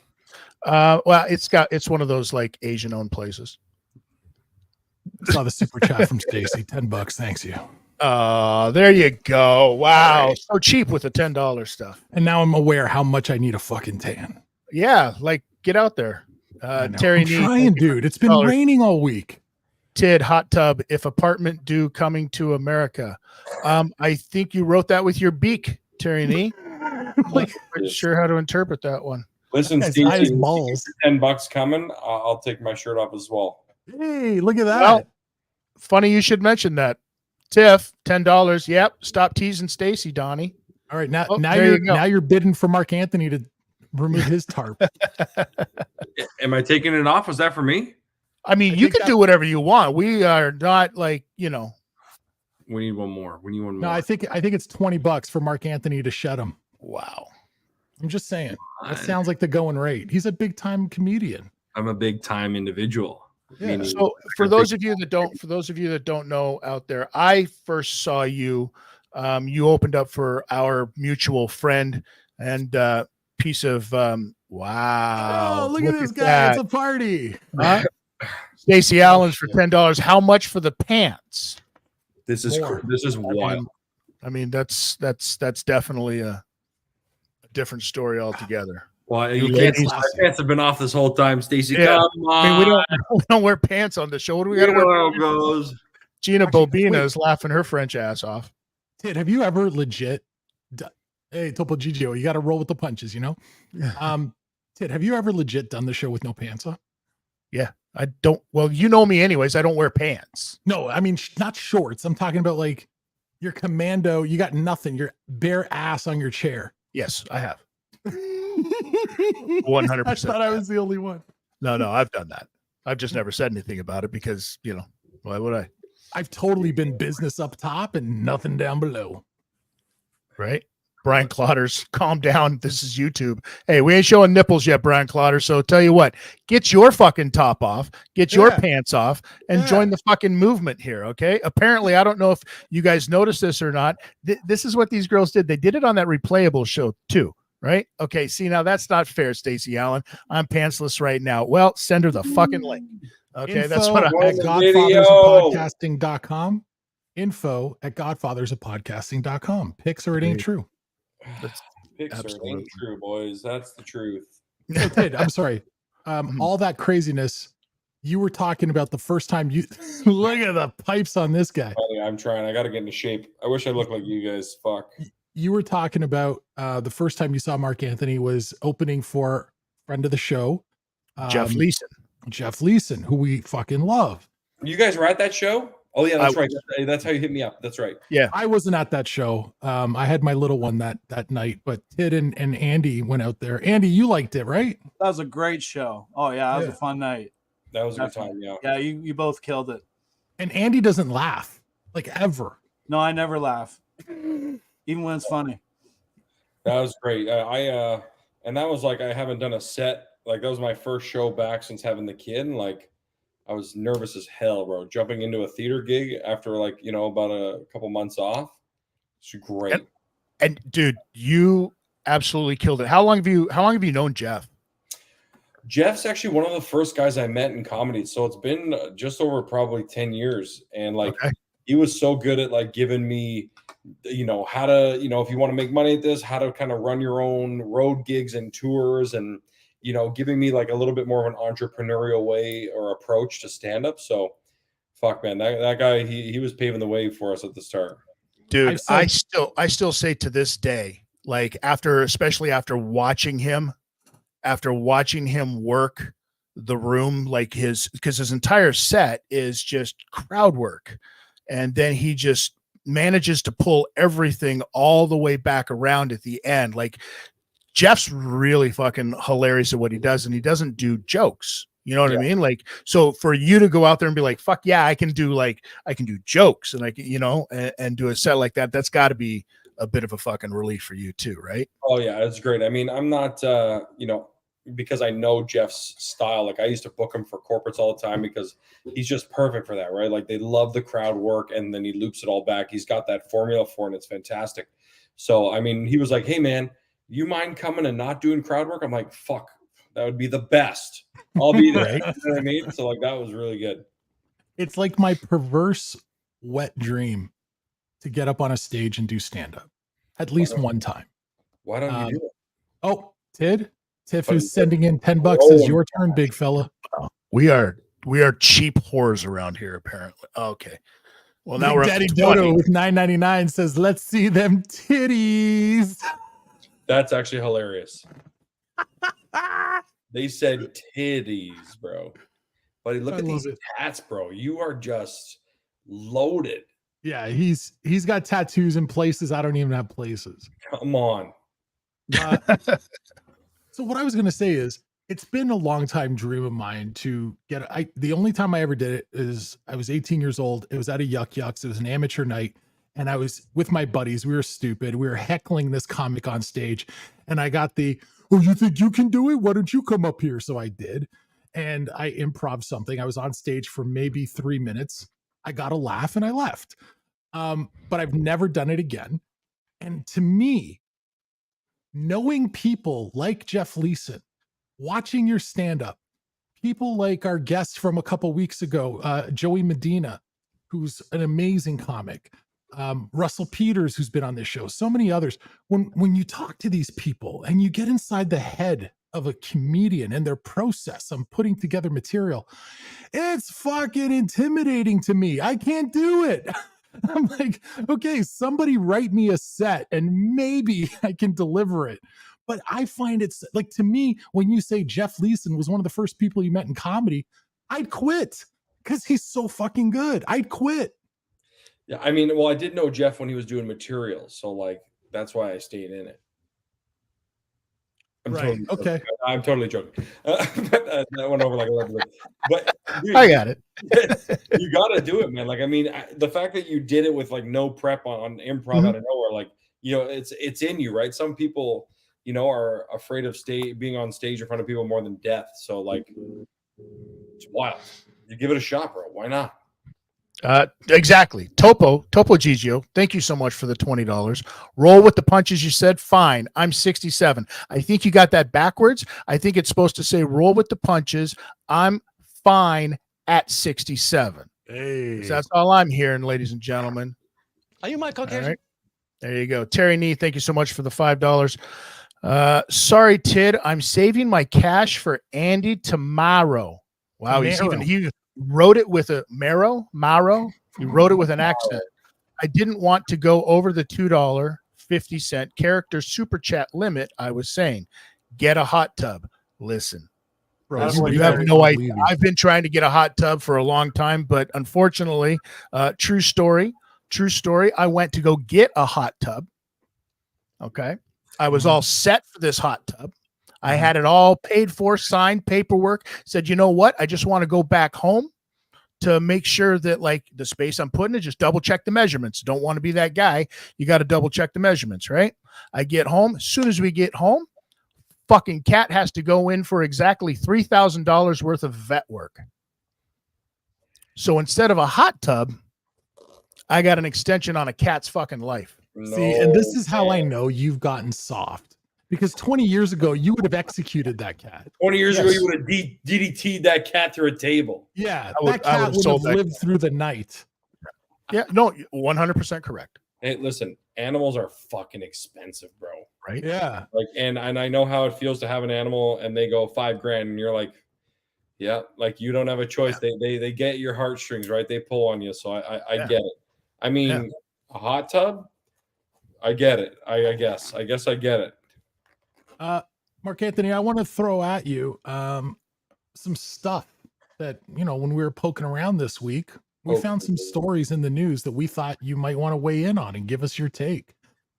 Speaker 4: Well, it's one of those like Asian owned places.
Speaker 3: Saw the super chat from Stacy. $10. Thanks you.
Speaker 4: There you go. Wow. Right. So cheap with the $10 stuff.
Speaker 3: And now I'm aware how much I need a fucking tan.
Speaker 4: Yeah. Like, get out there. Terry,
Speaker 3: I'm trying, dude. It's been raining all week.
Speaker 4: Tid, hot tub, if apartment due coming to America. I think you wrote that with your beak, Terry Nee. Like, I'm not sure how to interpret that one.
Speaker 6: Listen, Steve, $10 coming. I'll take my shirt off as well.
Speaker 3: Hey, look at that.
Speaker 4: Well, funny you should mention that. Tiff, $10. Yep. Stop teasing Stacy, Donnie.
Speaker 3: All right, now you're bidding for Marc Anthony to remove his tarp.
Speaker 6: Am I taking it off? Was that for me?
Speaker 4: I mean, you can do whatever you want. We are not like,
Speaker 6: We need one more.
Speaker 3: No, I think it's $20 for Marc Anthony to shut him.
Speaker 4: Wow.
Speaker 3: I'm just saying. That sounds like the going rate. He's a big time comedian.
Speaker 6: I'm a big time individual.
Speaker 3: Yeah.
Speaker 4: So for those of you that don't know out there, I first saw you. You opened up for our mutual friend and piece of wow.
Speaker 3: Oh, look at this guy. That. It's a party.
Speaker 4: Huh? Stacey Allen's for $10. How much for the pants?
Speaker 6: This is wild.
Speaker 4: I mean, that's definitely a different story altogether.
Speaker 6: Well, you can't. My pants have been off this whole time, Stacey.
Speaker 4: Yeah.
Speaker 6: Come on.
Speaker 4: I mean, we don't wear pants on the show. What do we got to wear?
Speaker 6: Goes.
Speaker 4: Gina Bobina is laughing her French ass off.
Speaker 3: Dude, have you ever legit? Hey, Topo Gigio, you got to roll with the punches, Tid, have you ever legit done the show with no pants on?
Speaker 4: Yeah, I don't. Well, you know me anyways. I don't wear pants.
Speaker 3: No, I mean, not shorts. I'm talking about like your commando. You got nothing. Your bare ass on your chair.
Speaker 4: Yes, I have. 100%.
Speaker 3: I thought I was the only one.
Speaker 4: No, I've done that. I've just never said anything about it because, why would I?
Speaker 3: I've totally been business up top and nothing down below.
Speaker 4: Right? Brian Clotters, calm down. This is YouTube. Hey, we ain't showing nipples yet, Brian Clotters. So tell you what, get your fucking top off, get your pants off, and join the fucking movement here, okay? Apparently, I don't know if you guys noticed this or not. This is what these girls did. They did it on that Replayable show too, right? Okay, see, now that's not fair, Stacey Allen. I'm pantsless right now. Well, send her the fucking link. Okay, that's what I'm
Speaker 3: at godfathersofpodcasting.com. Info at godfathersofpodcasting.com. Pics or it ain't true.
Speaker 6: Picks ain't true, boys. That's the truth.
Speaker 3: I'm sorry. All that craziness. You were talking about the first time you look at the pipes on this guy.
Speaker 6: I'm trying. I got to get into shape. I wish I looked like you guys. Fuck.
Speaker 3: You were talking about the first time you saw Marc Anthony was opening for friend of the show,
Speaker 4: Jeff Leeson.
Speaker 3: Jeff Leeson, who we fucking love.
Speaker 6: You guys were at that show? Oh yeah, that's right. That's how you hit me up. That's right.
Speaker 4: Yeah.
Speaker 3: I wasn't at that show. I had my little one that night, but Tid and Andy went out there. Andy, you liked it, right?
Speaker 5: That was a great show. Oh yeah, that was a fun night.
Speaker 6: That was a good time. Yeah.
Speaker 5: Yeah, you both killed it.
Speaker 3: And Andy doesn't laugh like ever.
Speaker 5: No, I never laugh, even when it's funny.
Speaker 6: That was great. And that was like I haven't done a set. Like that was my first show back since having the kid. And like I was nervous as hell, bro. Jumping into a theater gig after like, about a couple months off. It's great.
Speaker 4: And dude, you absolutely killed it. How long have you known Jeff?
Speaker 6: Jeff's actually one of the first guys I met in comedy. So it's been just over probably 10 years. And like he was so good at like giving me, how to, if you want to make money at this, how to kind of run your own road gigs and tours and, giving me like a little bit more of an entrepreneurial way or approach to stand up. So fuck, man, that guy, he was paving the way for us at the start.
Speaker 4: Dude, I still say to this day, like especially after watching him work the room, like because his entire set is just crowd work. And then he just manages to pull everything all the way back around at the end. Like Jeff's really fucking hilarious at what he does, and he doesn't do jokes. You know what I mean? Like, so for you to go out there and be like, fuck yeah, I can do jokes and I can, and do a set like that, that's got to be a bit of a fucking relief for you too, right?
Speaker 6: Oh yeah, it's great. I mean, I'm not, because I know Jeff's style. Like I used to book him for corporates all the time because he's just perfect for that, right? Like they love the crowd work and then he loops it all back. He's got that formula for it and it's fantastic. So, I mean, he was like, hey man, you mind coming and not doing crowd work? I'm like, fuck, that would be the best. I'll be there. You know what I mean? So like that was really good.
Speaker 3: It's like my perverse wet dream to get up on a stage and do stand-up at least one time.
Speaker 6: Why don't you do it?
Speaker 3: Oh, Tiff who's sending in $10 says your turn, big fella.
Speaker 4: We are cheap whores around here, apparently. Okay. Well, now we're
Speaker 3: Daddy Dodo with $9.99 says, let's see them titties.
Speaker 6: That's actually hilarious. They said titties, bro. Buddy, look at these tats, bro. You are just loaded.
Speaker 3: Yeah, he's got tattoos in places I don't even have places.
Speaker 6: Come on.
Speaker 3: So what I was going to say is it's been a long time dream of mine to get the only time I ever did it is I was 18 years old. It was at a Yuck Yucks. It was an amateur night. And I was with my buddies. We were stupid. We were heckling this comic on stage. And I got oh, you think you can do it? Why don't you come up here? So I did. And I improv something. I was on stage for maybe 3 minutes. I got a laugh and I left. But I've never done it again. And to me, knowing people like Jeff Leeson, watching your stand-up, people like our guest from a couple weeks ago, Joey Medina, who's an amazing comic, Russell Peters, who's been on this show, so many others. When you talk to these people and you get inside the head of a comedian and their process on putting together material, it's fucking intimidating to me. I can't do it. I'm like, okay, somebody write me a set and maybe I can deliver it. But I find it's like, to me, when you say Jeff Leeson was one of the first people you met in comedy, I'd quit because he's so fucking good. I'd quit.
Speaker 6: Yeah, I mean, well, I did know Jeff when he was doing material, so like that's why I stayed in it. I'm totally joking. That went over like a little bit. But dude,
Speaker 4: I got it.
Speaker 6: You got to do it, man. Like, I mean, the fact that you did it with like no prep on improv out of nowhere, like, it's in you, right? Some people, are afraid of being on stage in front of people more than death. So like, it's wild. You give it a shot, bro. Why not?
Speaker 4: Exactly. Topo Gigio, thank you so much for the $20. Roll with the punches, you said. Fine. I'm 67. I think you got that backwards. I think it's supposed to say roll with the punches. I'm fine at 67. Hey. So that's all I'm hearing, ladies and gentlemen.
Speaker 7: Are you my Caucasian?
Speaker 4: All right. There you go. Terry Nee, thank you so much for the $5. Sorry, Tid. I'm saving my cash for Andy tomorrow. Wow, he wrote it with a marrow. He wrote it with an accent. I didn't want to go over the $2.50 character super chat limit. I was saying, get a hot tub. Listen.
Speaker 3: Bro,
Speaker 4: You have no idea. I've been trying to get a hot tub for a long time, but unfortunately, true story. I went to go get a hot tub. Okay. I was all set for this hot tub. I had it all paid for, signed paperwork, said, you know what? I just want to go back home to make sure that like the space I'm putting it, just double check the measurements. Don't want to be that guy. You got to double check the measurements, right? I get home. As soon as we get home, fucking cat has to go in for exactly $3,000 worth of vet work. So instead of a hot tub, I got an extension on a cat's fucking life.
Speaker 3: See, and this is how I know you've gotten soft. Because 20 years ago, you would have executed that cat.
Speaker 6: 20 years ago, you would have DDT'd that cat through a table.
Speaker 3: Yeah, that cat would have lived through the night.
Speaker 4: Yeah, no, 100% correct.
Speaker 6: Hey, listen, animals are fucking expensive, bro.
Speaker 4: Right?
Speaker 3: Yeah.
Speaker 6: Like, and I know how it feels to have an animal and they go $5,000 and you're like, yeah, like you don't have a choice. Yeah. They get your heartstrings, right? They pull on you. So I get it. I mean, a hot tub, I get it. I guess I get it.
Speaker 3: Marc Anthony, I want to throw at you some stuff that, you know, when we were poking around this week, we found some stories in the news that we thought you might want to weigh in on and give us your take.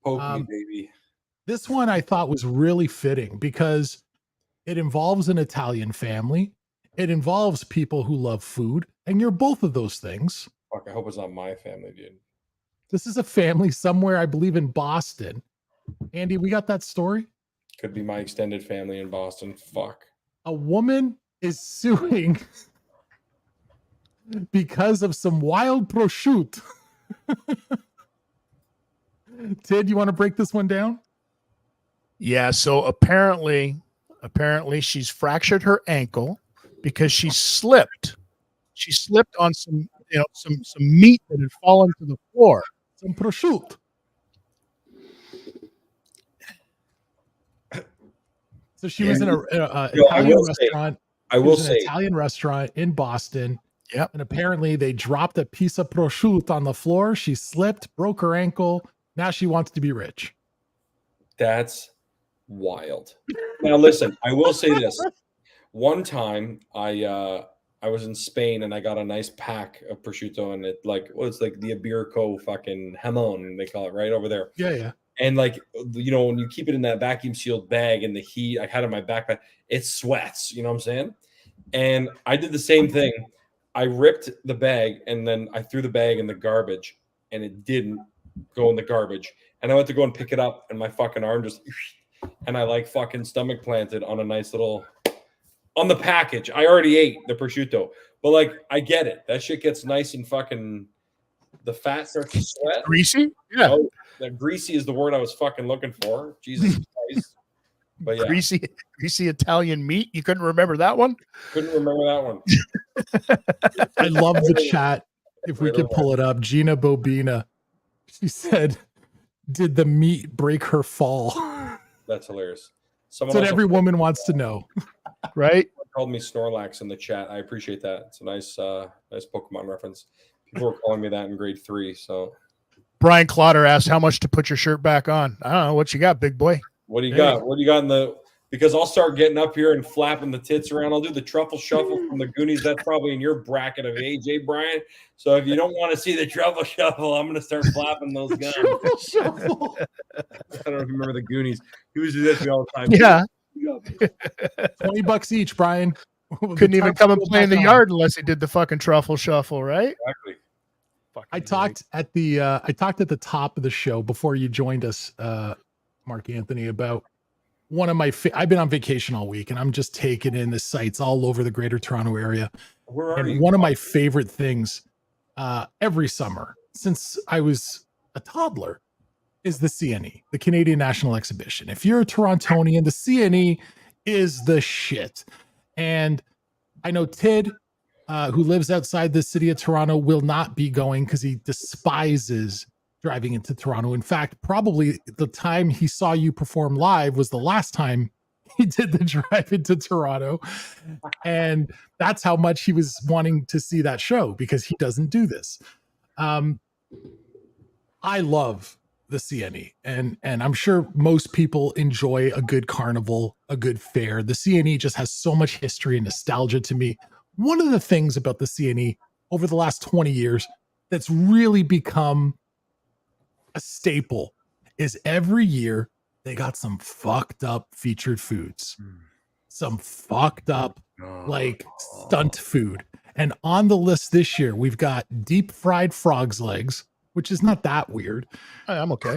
Speaker 6: Poke me, baby.
Speaker 3: This one I thought was really fitting because it involves an Italian family. It involves people who love food, and you're both of those things.
Speaker 6: Fuck, I hope it's not my family, dude.
Speaker 3: This is a family somewhere, I believe, in Boston. Andy, we got that story?
Speaker 6: Could be my extended family in Boston. Fuck.
Speaker 3: A woman is suing because of some wild prosciutto. Tid, you want to break this one down?
Speaker 4: Yeah, so apparently she's fractured her ankle because she slipped. She slipped on some meat that had fallen to the floor.
Speaker 3: Some prosciutto. So she was in an Italian restaurant. Italian restaurant in Boston.
Speaker 4: Yep.
Speaker 3: And apparently they dropped a piece of prosciutto on the floor. She slipped, broke her ankle. Now she wants to be rich.
Speaker 6: That's wild. Now listen, I will say this. One time I was in Spain and I got a nice pack of prosciutto and it's like the Iberico fucking jamon, they call it right over there.
Speaker 3: Yeah.
Speaker 6: And like, you know, when you keep it in that vacuum sealed bag in the heat, I had it in my backpack, it sweats, you know what I'm saying? And I did the same thing. I ripped the bag and then I threw the bag in the garbage and it didn't go in the garbage. And I went to go and pick it up and my fucking arm just, and I like fucking stomach planted on a nice little, on the package. I already ate the prosciutto, but like, I get it. That shit gets nice and fucking, the fat starts to sweat.
Speaker 4: Greasy? Yeah.
Speaker 6: Oh, that greasy is the word I was fucking looking for. Jesus Christ. But yeah.
Speaker 4: Greasy Italian meat. You couldn't remember that one?
Speaker 6: Couldn't remember that one.
Speaker 3: I love the chat. If we could pull it up. Gina Bobina. She said, did the meat break her fall?
Speaker 6: That's hilarious.
Speaker 3: That's what every woman wants to know.
Speaker 4: Right?
Speaker 6: Called me Snorlax in the chat. I appreciate that. It's a nice Pokemon reference. People were calling me that in grade 3. So
Speaker 4: Brian Clotter asked how much to put your shirt back on. I don't know what you got, big boy.
Speaker 6: What do you got? What do you got in the? Because I'll start getting up here and flapping the tits around. I'll do the truffle shuffle from the Goonies. That's probably in your bracket of age, Brian. So if you don't want to see the truffle shuffle, I'm going to start flapping those guns.
Speaker 3: Truffle shuffle.
Speaker 6: I don't know if you remember the Goonies. He was do that to me all the time.
Speaker 4: Yeah.
Speaker 3: $20 each, Brian.
Speaker 4: Couldn't even come and play in the yard unless he did the fucking truffle shuffle, right?
Speaker 6: Exactly.
Speaker 3: I talked at the top of the show before you joined us, Marc Anthony, about one of my I've been on vacation all week and I'm just taking in the sights all over the greater Toronto area.
Speaker 6: Where are you?
Speaker 3: One of my favorite things every summer since I was a toddler is the CNE, the Canadian National Exhibition. If you're a Torontonian, the CNE is the shit. And I know Tid, who lives outside the city of Toronto, will not be going because he despises driving into Toronto. In fact, probably the time he saw you perform live was the last time he did the drive into Toronto. And that's how much he was wanting to see that show because he doesn't do this. I love the CNE, and I'm sure most people enjoy a good carnival, a good fair. The CNE just has so much history and nostalgia to me. One of the things about the CNE over the last 20 years that's really become a staple is every year they got some fucked up featured foods, some fucked up like stunt food. And on the list this year, we've got deep fried frog's legs, which is not that weird.
Speaker 4: I'm okay.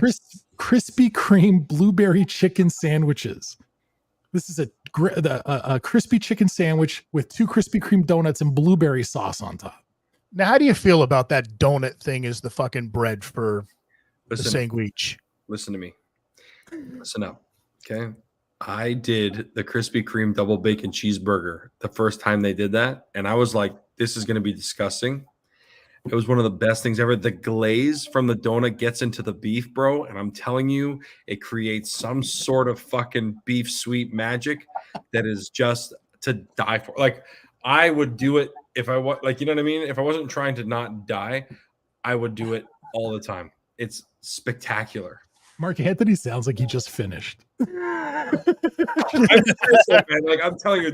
Speaker 3: Krispy Kreme blueberry chicken sandwiches. This is a crispy chicken sandwich with 2 Krispy Kreme donuts and blueberry sauce on top.
Speaker 4: Now, how do you feel about that donut thing as the fucking bread for the sandwich?
Speaker 6: Listen to me. Listen up. Okay. I did the Krispy Kreme double bacon cheeseburger the first time they did that. And I was like, this is going to be disgusting. It was one of the best things ever. The glaze from the donut gets into the beef, bro. And I'm telling you, it creates some sort of fucking beef sweet magic that is just to die for. Like, I would do it if I was, like, you know what I mean? If I wasn't trying to not die, I would do it all the time. It's spectacular.
Speaker 3: Marc Anthony sounds like he just finished.
Speaker 6: I'm serious, man. Like, I'm telling you,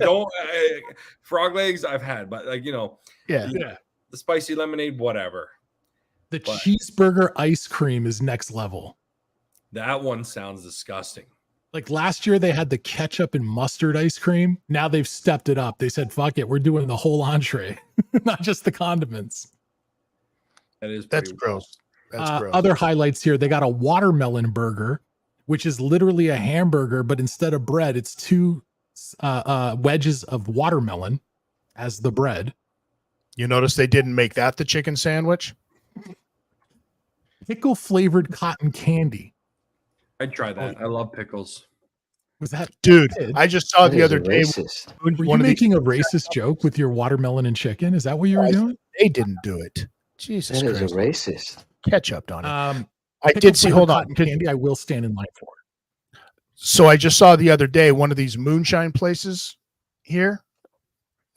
Speaker 6: frog legs I've had, but like, you know,
Speaker 3: yeah.
Speaker 6: The spicy lemonade, whatever.
Speaker 3: The cheeseburger ice cream is next level.
Speaker 6: That one sounds disgusting.
Speaker 3: Like last year they had the ketchup and mustard ice cream. Now they've stepped it up. They said, fuck it, we're doing the whole entree, not just the condiments.
Speaker 4: That's gross. That's gross.
Speaker 3: Other highlights here, they got a watermelon burger, which is literally a hamburger, but instead of bread, it's 2 wedges of watermelon as the bread.
Speaker 4: You notice they didn't make that the chicken sandwich?
Speaker 3: Pickle flavored cotton candy.
Speaker 6: I'd try that. I love pickles.
Speaker 3: Was that,
Speaker 4: dude? I just saw the other day.
Speaker 3: Were you making a racist joke with your watermelon and chicken? Is that what you were doing?
Speaker 4: They didn't do it. Jesus Christ.
Speaker 7: That is a racist.
Speaker 4: Catch up, Donnie. I did see. Hold on,
Speaker 3: candy. I will stand in line for.
Speaker 4: So I just saw the other day one of these moonshine places here.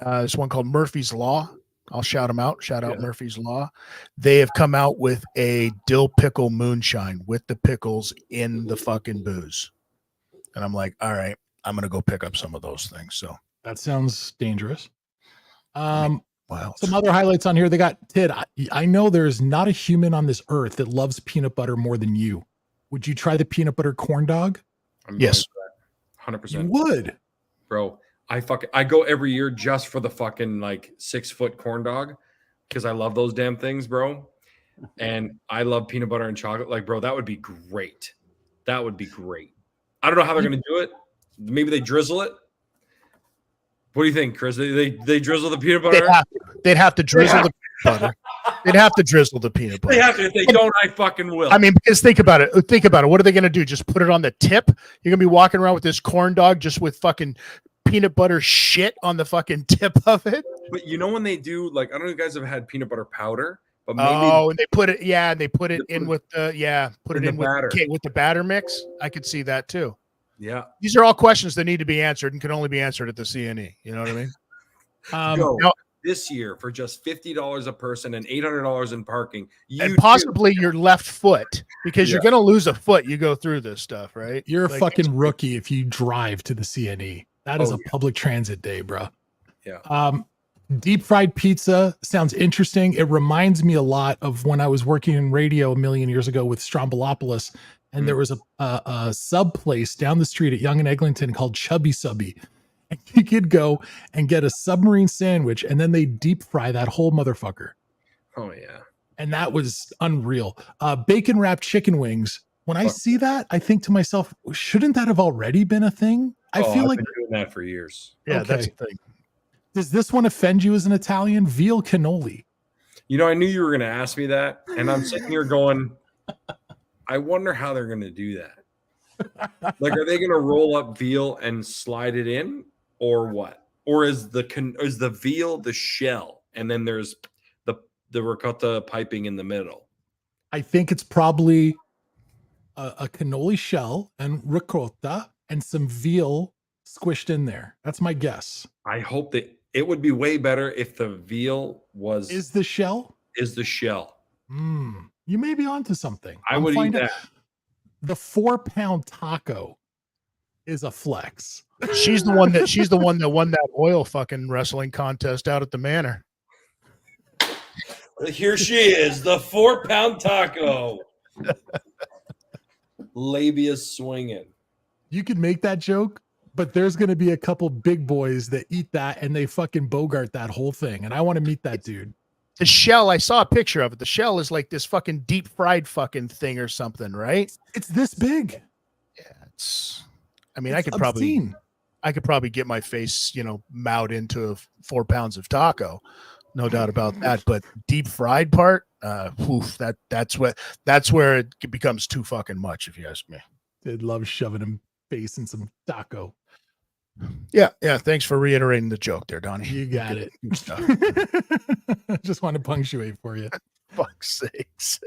Speaker 4: This one called Murphy's Law. I'll shout them out. Shout out Murphy's Law. They have come out with a dill pickle moonshine with the pickles in the fucking booze. And I'm like, all right, I'm going to go pick up some of those things. So
Speaker 3: that sounds dangerous.
Speaker 4: Wow.
Speaker 3: Some other highlights on here. They got Tid. I know there's not a human on this earth that loves peanut butter more than you. Would you try the peanut butter corn dog?
Speaker 4: Yes.
Speaker 6: 100%.
Speaker 3: You would.
Speaker 6: Bro. I go every year just for the fucking like 6-foot corn dog because I love those damn things, bro. And I love peanut butter and chocolate. Like, bro, that would be great. That would be great. I don't know how they're gonna do it. Maybe they drizzle it. What do you think, Chris? They drizzle the peanut butter?
Speaker 4: They'd have to drizzle the peanut butter. They'd have to drizzle the peanut butter.
Speaker 6: They have to. If they don't, I fucking will.
Speaker 4: I mean, because think about it. Think about it. What are they gonna do? Just put it on the tip? You're gonna be walking around with this corn dog just with fucking peanut butter shit on the fucking tip of it.
Speaker 6: But you know when they do, like, I don't know if you guys have had peanut butter powder, but maybe
Speaker 4: and they put it, they put it in with the with the batter mix. I could see that too.
Speaker 6: Yeah.
Speaker 4: These are all questions that need to be answered and can only be answered at the CNE. You know what I mean?
Speaker 6: This year for just $50 a person and $800 in parking,
Speaker 4: and possibly your left foot, because you're going to lose a foot. You go through this stuff, right?
Speaker 3: You're a fucking rookie if you drive to the CNE. That is a public transit day, bro.
Speaker 6: Yeah.
Speaker 3: Deep fried pizza sounds interesting. It reminds me a lot of when I was working in radio a million years ago with Strombolopoulos, and there was a sub place down the street at Yonge and Eglinton called Chubby Subby. And you could go and get a submarine sandwich, and then they deep fry that whole motherfucker.
Speaker 6: Oh, yeah.
Speaker 3: And that was unreal. Bacon wrapped chicken wings. When I see that, I think to myself, shouldn't that have already been a thing? I feel like
Speaker 6: I've been doing that for years.
Speaker 4: Yeah, that's the thing.
Speaker 3: Does this one offend you as an Italian? Veal cannoli.
Speaker 6: You know, I knew you were going to ask me that, and I'm sitting here going, I wonder how they're going to do that. Like, are they going to roll up veal and slide it in, or what? Or is the veal the shell, and then there's the ricotta piping in the middle?
Speaker 3: I think it's probably a cannoli shell and ricotta and some veal squished in there. That's my guess.
Speaker 6: I hope that it would be way better if the veal
Speaker 3: is the shell.
Speaker 6: You may
Speaker 3: be onto something.
Speaker 6: I would eat that.
Speaker 3: the 4-pound taco is a flex.
Speaker 4: She's the one that won that oil fucking wrestling contest out at the Manor.
Speaker 6: Here she is, the 4-pound taco. Labia swinging.
Speaker 3: You could make that joke, but there's going to be a couple big boys that eat that and they fucking Bogart that whole thing. And I want to meet that dude.
Speaker 4: The shell, I saw a picture of it. The shell is like this fucking deep fried fucking thing or something, right?
Speaker 3: It's this big.
Speaker 4: Yeah, I could probably get my face, mowed into 4 pounds of taco. No doubt about that. But deep fried part, that's where it becomes too fucking much, if you ask me.
Speaker 3: I'd love shoving him face in some taco.
Speaker 4: Yeah. Thanks for reiterating the joke there, Donnie.
Speaker 3: You got it. Just want to punctuate for you.
Speaker 4: Fuck's sakes.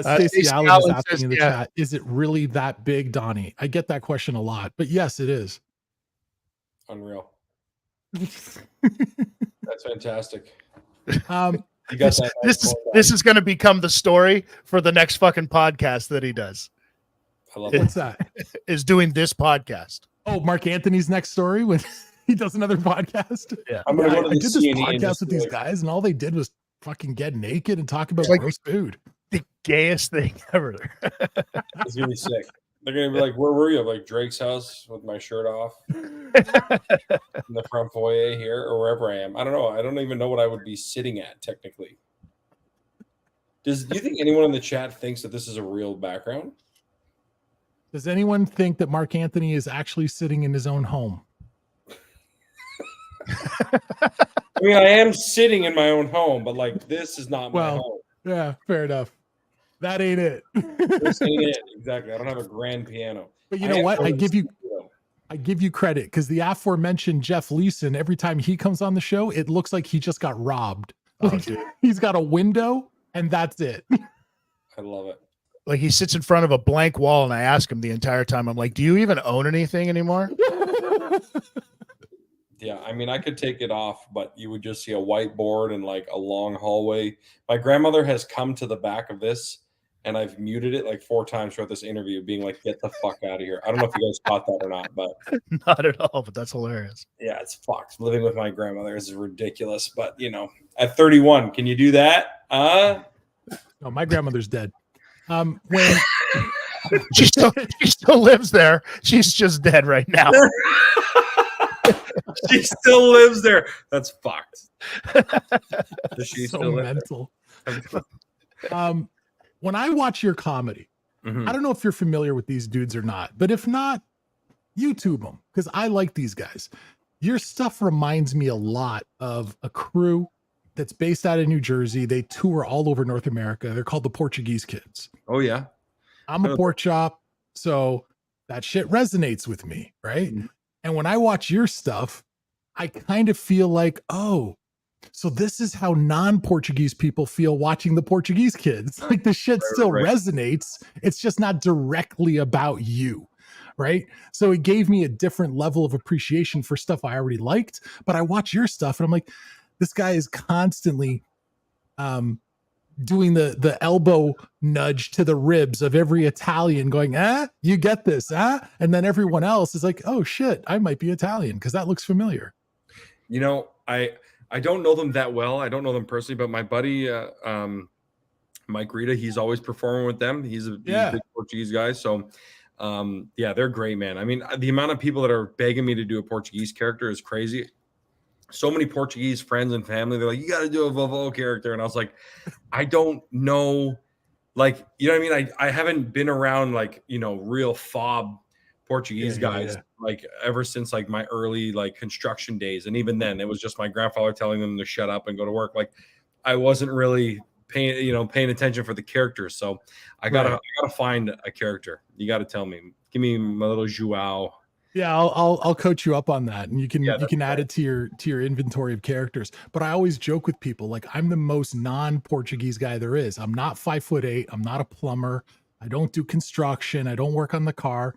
Speaker 3: Stacey Allen is asking in the chat, is it really that big, Donnie? I get that question a lot, but yes, it is.
Speaker 6: Unreal. That's fantastic.
Speaker 4: You got this is going to become the story for the next fucking podcast that he does.
Speaker 6: I love
Speaker 3: What's that?
Speaker 4: Is doing this podcast.
Speaker 3: Oh, Marc Anthony's next story when he does another podcast.
Speaker 4: Yeah,
Speaker 6: I'm gonna go to
Speaker 3: I
Speaker 6: the
Speaker 3: did this
Speaker 6: CNE
Speaker 3: podcast with these guys, and all they did was fucking get naked and talk about
Speaker 4: like
Speaker 3: gross food.
Speaker 4: The gayest thing ever.
Speaker 6: It's gonna be sick. They're gonna be like, "Where were you?" I'm like, Drake's house with my shirt off in the front foyer here, or wherever I am. I don't know. I don't even know what I would be sitting at technically. Do you think anyone in the chat thinks that this is a real background?
Speaker 3: Does anyone think that Marc Anthony is actually sitting in his own home?
Speaker 6: I mean, I am sitting in my own home, but like this is not my home.
Speaker 3: Yeah, fair enough. That ain't it.
Speaker 6: This ain't it. Exactly. I don't have a grand piano.
Speaker 3: But you know what? I give you credit because the aforementioned Jeff Leeson, every time he comes on the show, it looks like he just got robbed. He's got a window and that's it.
Speaker 6: I love it.
Speaker 4: Like he sits in front of a blank wall and I ask him the entire time, I'm like, do you even own anything anymore?
Speaker 6: Yeah, I mean, I could take it off, but you would just see a whiteboard and like a long hallway. My grandmother has come to the back of this and I've muted it like 4 times throughout this interview being like, get the fuck out of here. I don't know if you guys caught that or not, but
Speaker 4: not at all, but that's hilarious.
Speaker 6: Yeah, it's fucked. Living with my grandmother is ridiculous, but at 31, can you do that?
Speaker 3: No, my grandmother's dead. When
Speaker 4: she still lives there. She's just dead right now.
Speaker 6: She still lives there. That's fucked. Does she
Speaker 3: so
Speaker 6: still
Speaker 3: mental. When I watch your comedy, I don't know if you're familiar with these dudes or not, but if not, YouTube them because I like these guys. Your stuff reminds me a lot of a crew that's based out of New Jersey. They tour all over North America. They're called the Portuguese Kids.
Speaker 6: Oh, yeah.
Speaker 3: I'm a pork chop, so that shit resonates with me, right? Mm-hmm. And when I watch your stuff, I kind of feel like, oh, so this is how non-Portuguese people feel watching the Portuguese Kids. Like the shit still resonates. It's just not directly about you, right? So it gave me a different level of appreciation for stuff I already liked. But I watch your stuff and I'm like, this guy is constantly doing the elbow nudge to the ribs of every Italian going, you get this, and then everyone else is like, oh shit, I might be Italian because that looks familiar.
Speaker 6: I don't know them that well. I don't know them personally, but my buddy Mike Rita, he's always performing with them. He's a big Portuguese guy. So they're great, man. I mean, the amount of people that are begging me to do a Portuguese character is crazy. So many Portuguese friends and family, they're like, you got to do a Vovô character. And I was like, I don't know. Like, you know what I mean? I haven't been around like, real fob Portuguese guys like ever since like my early like construction days. And even then it was just my grandfather telling them to shut up and go to work. Like I wasn't really paying attention for the characters. So I gotta find a character. You got to tell me, give me my little João.
Speaker 3: Yeah, I'll coach you up on that, and you can add it to your inventory of characters. But I always joke with people like I'm the most non-Portuguese guy there is. I'm not 5'8". I'm not a plumber. I don't do construction. I don't work on the car.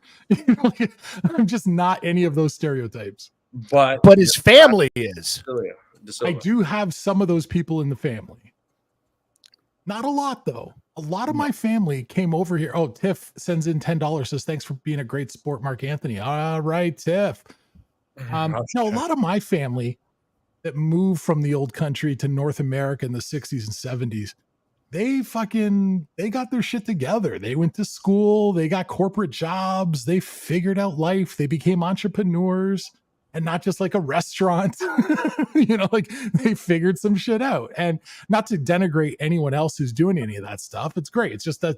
Speaker 3: I'm just not any of those stereotypes.
Speaker 4: But his family is.
Speaker 3: I do have some of those people in the family. Not a lot though. A lot of my family came over here. Oh, Tiff sends in $10, says thanks for being a great sport, Marc Anthony. All right, Tiff. No, a lot of my family that moved from the old country to North America in the 60s and 70s, they got their shit together. They went to school, they got corporate jobs, they figured out life, they became entrepreneurs, and not just like a restaurant. Like they figured some shit out. And not to denigrate anyone else who's doing any of that stuff. It's great. It's just that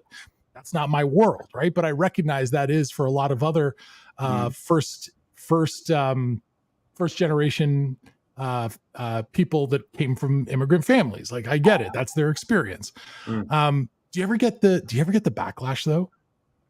Speaker 3: that's not my world, right? But I recognize that is for a lot of other first generation people that came from immigrant families. Like I get it. That's their experience. Do you ever get the backlash though?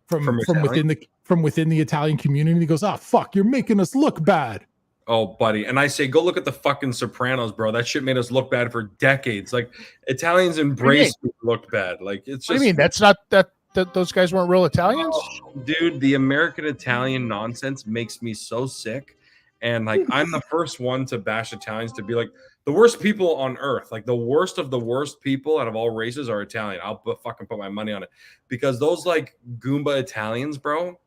Speaker 3: From within the Italian community? He goes, fuck, you're making us look bad.
Speaker 6: Oh, buddy. And I say, go look at the fucking Sopranos, bro. That shit made us look bad for decades. Like Italians embrace look bad. Like it's just.
Speaker 4: What do you mean? That's not that those guys weren't real Italians?
Speaker 6: Oh, dude, the American Italian nonsense makes me so sick. And like, I'm the first one to bash Italians, to be like the worst people on earth. Like the worst of the worst people out of all races are Italian. I'll fucking put my money on it, because those like Goomba Italians, bro,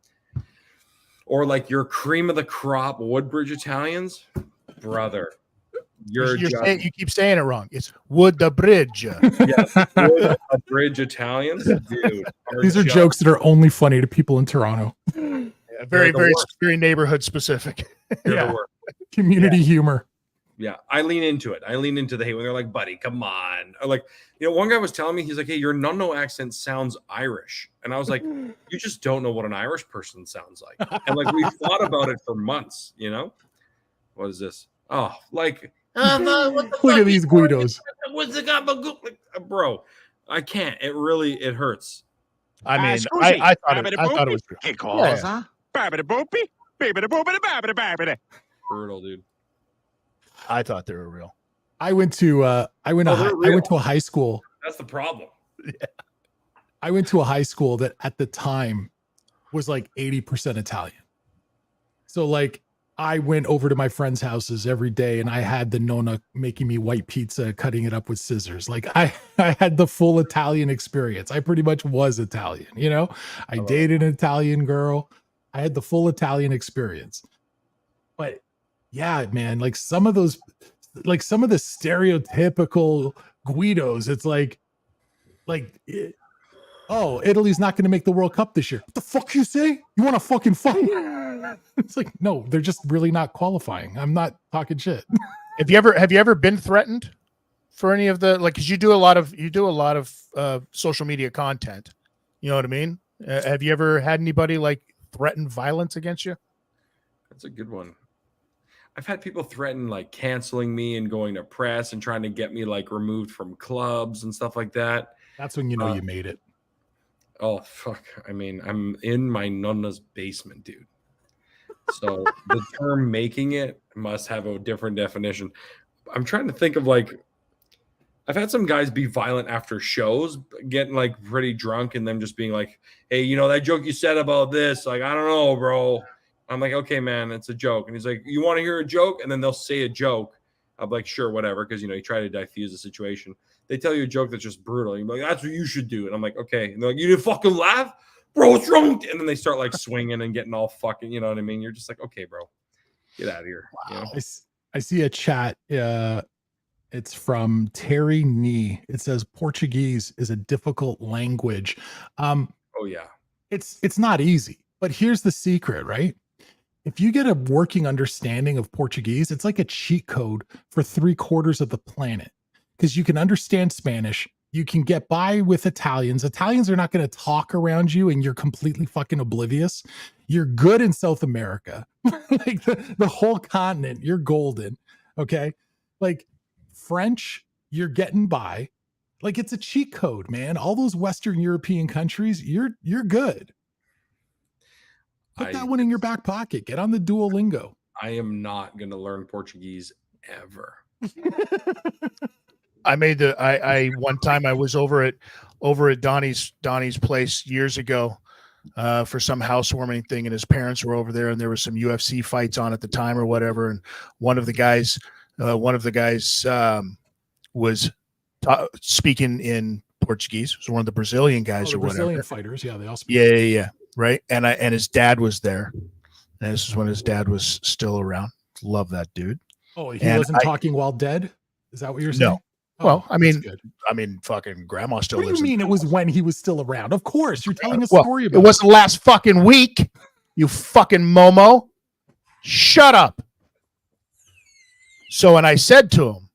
Speaker 6: or like your cream of the crop Woodbridge Italians, brother. You
Speaker 4: keep saying it wrong. It's Wood the Bridge.
Speaker 6: Yes, Wood the Bridge Italians, dude.
Speaker 3: These are jokes that are only funny to people in Toronto.
Speaker 4: Yeah, very neighborhood specific.
Speaker 3: Community humor.
Speaker 6: Yeah, I lean into it. I lean into the hate when they're like, buddy, come on. Or like, one guy was telling me, he's like, hey, your no accent sounds Irish. And I was like, you just don't know what an Irish person sounds like. And like, we thought about it for months, What is this? Oh, like,
Speaker 3: look at these Guidos.
Speaker 6: What's the bro? I can't. It hurts.
Speaker 4: I mean, I thought it was
Speaker 6: brutal, dude.
Speaker 4: I thought they were real.
Speaker 3: I went to a high school.
Speaker 6: That's the problem.
Speaker 3: Yeah. I went to a high school that at the time was like 80% Italian. So like I went over to my friends' houses every day, and I had the nonna making me white pizza, cutting it up with scissors. Like I had the full Italian experience. I pretty much was Italian, I dated an Italian girl. I had the full Italian experience. But yeah, man, like some of the stereotypical Guidos, it's like, Italy's not going to make the World Cup this year. What the fuck you say? You want to fucking fight? It's like, no, they're just really not qualifying. I'm not talking shit.
Speaker 4: Have you ever been threatened for any of the, like, cause you do a lot of social media content. You know what I mean? Have you ever had anybody like threaten violence against you?
Speaker 6: That's a good one. I've had people threaten like canceling me and going to press and trying to get me like removed from clubs and stuff like that.
Speaker 3: That's when you know you made it.
Speaker 6: Oh, fuck. I mean, I'm in my nonna's basement, dude. So the term making it must have a different definition. I'm trying to think of like, I've had some guys be violent after shows, getting like pretty drunk and them just being like, hey, that joke you said about this, like, I don't know, bro. I'm like, okay, man, it's a joke. And he's like, you want to hear a joke? And then they'll say a joke. I'm like, sure, whatever. Because, you try to diffuse the situation. They tell you a joke that's just brutal. You're like, that's what you should do. And I'm like, okay. And they're like, you didn't fucking laugh? Bro, what's wrong? And then they start like swinging and getting all fucking, you know what I mean? You're just like, okay, bro, get out of here.
Speaker 3: Wow. I see a chat. It's from Terry Nee. It says Portuguese is a difficult language.
Speaker 6: Oh yeah.
Speaker 3: It's not easy, but here's the secret, right? If you get a working understanding of Portuguese, it's like a cheat code for 3/4 of the planet, because you can understand Spanish. You can get by with Italians. Italians are not going to talk around you and you're completely fucking oblivious. You're good in South America. Like the whole continent, you're golden. Okay. Like French, you're getting by. Like it's a cheat code, man. All those Western European countries, you're good. Put that one in your back pocket. Get on the Duolingo.
Speaker 6: I am not going to learn Portuguese ever.
Speaker 4: I one time I was over at Donnie's place years ago for some housewarming thing, and his parents were over there, and there was some UFC fights on at the time or whatever, and one of the guys was speaking in Portuguese. It was one of the Brazilian guys
Speaker 3: the
Speaker 4: or whatever.
Speaker 3: Brazilian fighters. Yeah, they all speak.
Speaker 4: Yeah. Right. And his dad was there. And this is when his dad was still around. Love that dude.
Speaker 3: Oh, he wasn't talking while dead? Is that what you're saying?
Speaker 4: No. Well, I mean,
Speaker 3: good.
Speaker 4: fucking grandma still
Speaker 3: What do
Speaker 4: lives.
Speaker 3: you mean it was when he was still around? Of course, you're telling a
Speaker 4: Well,
Speaker 3: story
Speaker 4: it
Speaker 3: about
Speaker 4: wasn't last fucking week. You fucking Momo. Shut up. So, and I said to him,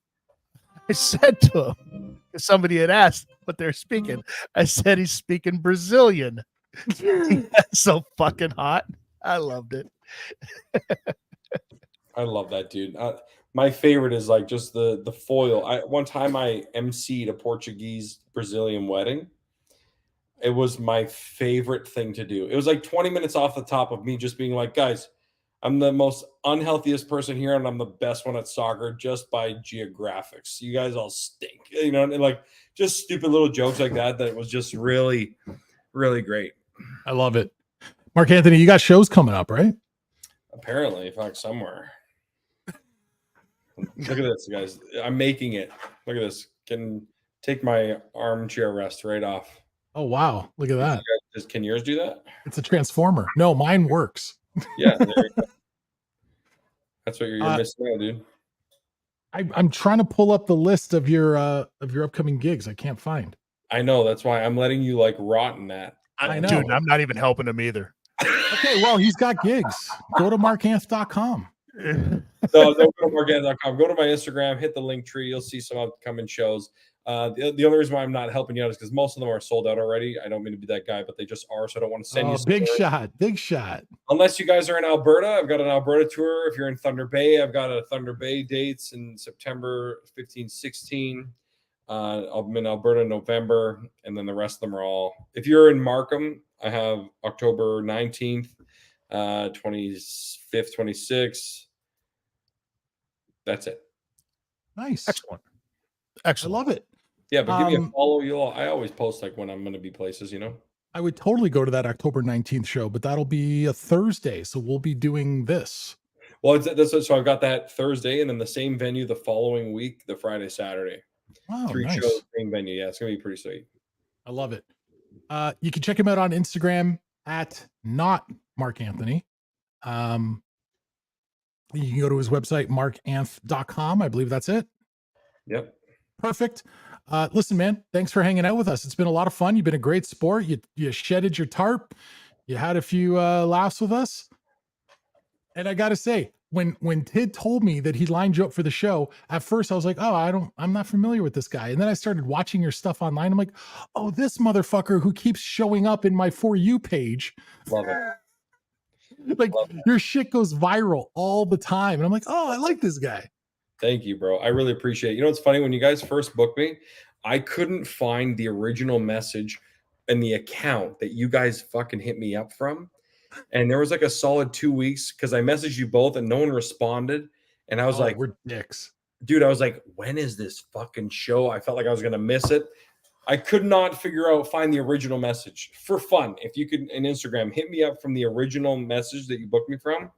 Speaker 4: because somebody had asked what they're speaking. I said he's speaking Brazilian. That's so fucking hot. I loved it.
Speaker 6: I love that, dude. My favorite is like just the foil. One time I emceed a Portuguese Brazilian wedding. It was my favorite thing to do. It was like 20 minutes off the top of me just being like, guys, I'm the most unhealthiest person here, and I'm the best one at soccer just by geographics. You guys all stink, you know, and like just stupid little jokes like that. That was just really, really great.
Speaker 3: I love it. Marc Anthony, you got shows coming up, right?
Speaker 6: Apparently, fuck somewhere. Look at this, guys. I'm making it. Look at this. Can take my armchair rest right off.
Speaker 3: Oh wow! Look at that.
Speaker 6: Can yours do that?
Speaker 3: It's a transformer. No, mine works.
Speaker 6: Yeah, there you go. That's what you're missing out, dude.
Speaker 3: I'm trying to pull up the list of your upcoming gigs. I can't find.
Speaker 6: I know. That's why I'm letting you like rot in that.
Speaker 3: I know.
Speaker 4: Dude, I'm not even helping him either.
Speaker 3: Okay, well, he's got gigs. Go to marcanth.com.
Speaker 6: No, don't go to marcanth.com. Go to my Instagram, hit the link tree. You'll see some upcoming shows. The only reason why I'm not helping you out is because most of them are sold out already. I don't mean to be that guy, but they just are. So I don't want to send you.
Speaker 3: Big shot.
Speaker 6: Unless you guys are in Alberta, I've got an Alberta tour. If you're in Thunder Bay, I've got a Thunder Bay dates in September 15, 16. I'm in Alberta in November, and then the rest of them are all. If you're in Markham, I have October 19th, 25th, 26th. That's it.
Speaker 3: Nice.
Speaker 4: Excellent.
Speaker 3: I love it.
Speaker 6: Yeah, but give me a follow. I always post like when I'm going to be places, you know.
Speaker 3: I would totally go to that October 19th show, but that'll be a Thursday, so we'll be doing this.
Speaker 6: Well, so I've got that Thursday, and then the same venue the following week, the Friday, Saturday.
Speaker 3: Wow,
Speaker 6: 3
Speaker 3: nice.
Speaker 6: shows, same venue. Yeah, it's gonna be pretty sweet.
Speaker 3: I love it. You can check him out on Instagram at not Marc Anthony. You can go to his website, marcanth.com. I believe that's it.
Speaker 6: Yep.
Speaker 3: Perfect. Listen, man, thanks for hanging out with us. It's been a lot of fun. You've been a great sport. You shedded your tarp. You had a few laughs with us. And I got to say, when Tid told me that he lined you up for the show, at first I was like, oh, I'm not familiar with this guy. And then I started watching your stuff online. I'm like, oh, this motherfucker who keeps showing up in my For You page.
Speaker 6: Love it.
Speaker 3: Like your shit goes viral all the time. And I'm like, oh, I like this guy.
Speaker 6: Thank you, bro. I really appreciate it. You know, it's funny when you guys first booked me, I couldn't find the original message in the account that you guys fucking hit me up from. And there was like a solid 2 weeks because I messaged you both and no one responded. And I was like,
Speaker 3: we're dicks.
Speaker 6: Dude, I was like, when is this fucking show? I felt like I was going to miss it. I could not find the original message. For fun, if you could, in Instagram, hit me up from the original message that you booked me from.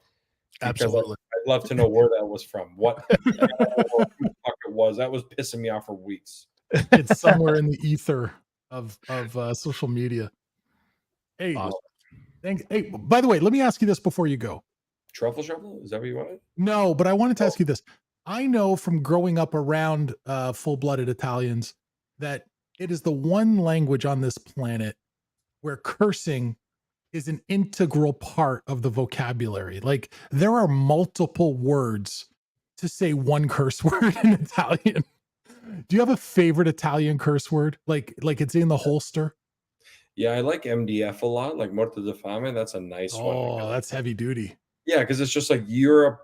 Speaker 4: Absolutely.
Speaker 6: I'd love to know where that was from. What who the fuck it was. That was pissing me off for weeks.
Speaker 3: It's somewhere in the ether of social media. Hey,
Speaker 6: awesome.
Speaker 3: Hey, by the way, let me ask you this before you go.
Speaker 6: Truffle shuffle? Is that what you wanted?
Speaker 3: No, but I wanted to ask you this. I know from growing up around full-blooded Italians that it is the one language on this planet where cursing is an integral part of the vocabulary. Like there are multiple words to say one curse word in Italian. Do you have a favorite Italian curse word? Like it's in the holster?
Speaker 6: Yeah, I like MDF a lot, like Morte de Fame. That's a nice one.
Speaker 3: Oh, that's heavy duty.
Speaker 6: Yeah, because it's just like you're a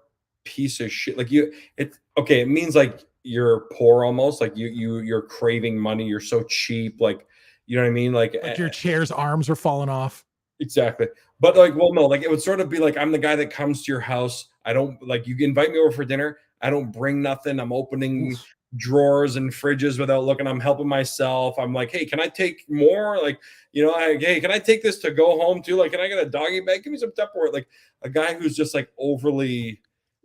Speaker 6: piece of shit. Like it means like you're poor almost. Like you're craving money. You're so cheap. Like, you know what I mean? Like
Speaker 3: your chair's arms are falling off.
Speaker 6: Exactly. But like, well, no, like it would sort of be like I'm the guy that comes to your house. I don't like you invite me over for dinner. I don't bring nothing. I'm opening drawers and fridges without looking. I'm helping myself. I'm like, hey, can I take more? Like, you know, hey, can I take this to go home too? Like, can I get a doggy bag? Give me some Tupperware. Like a guy who's just like overly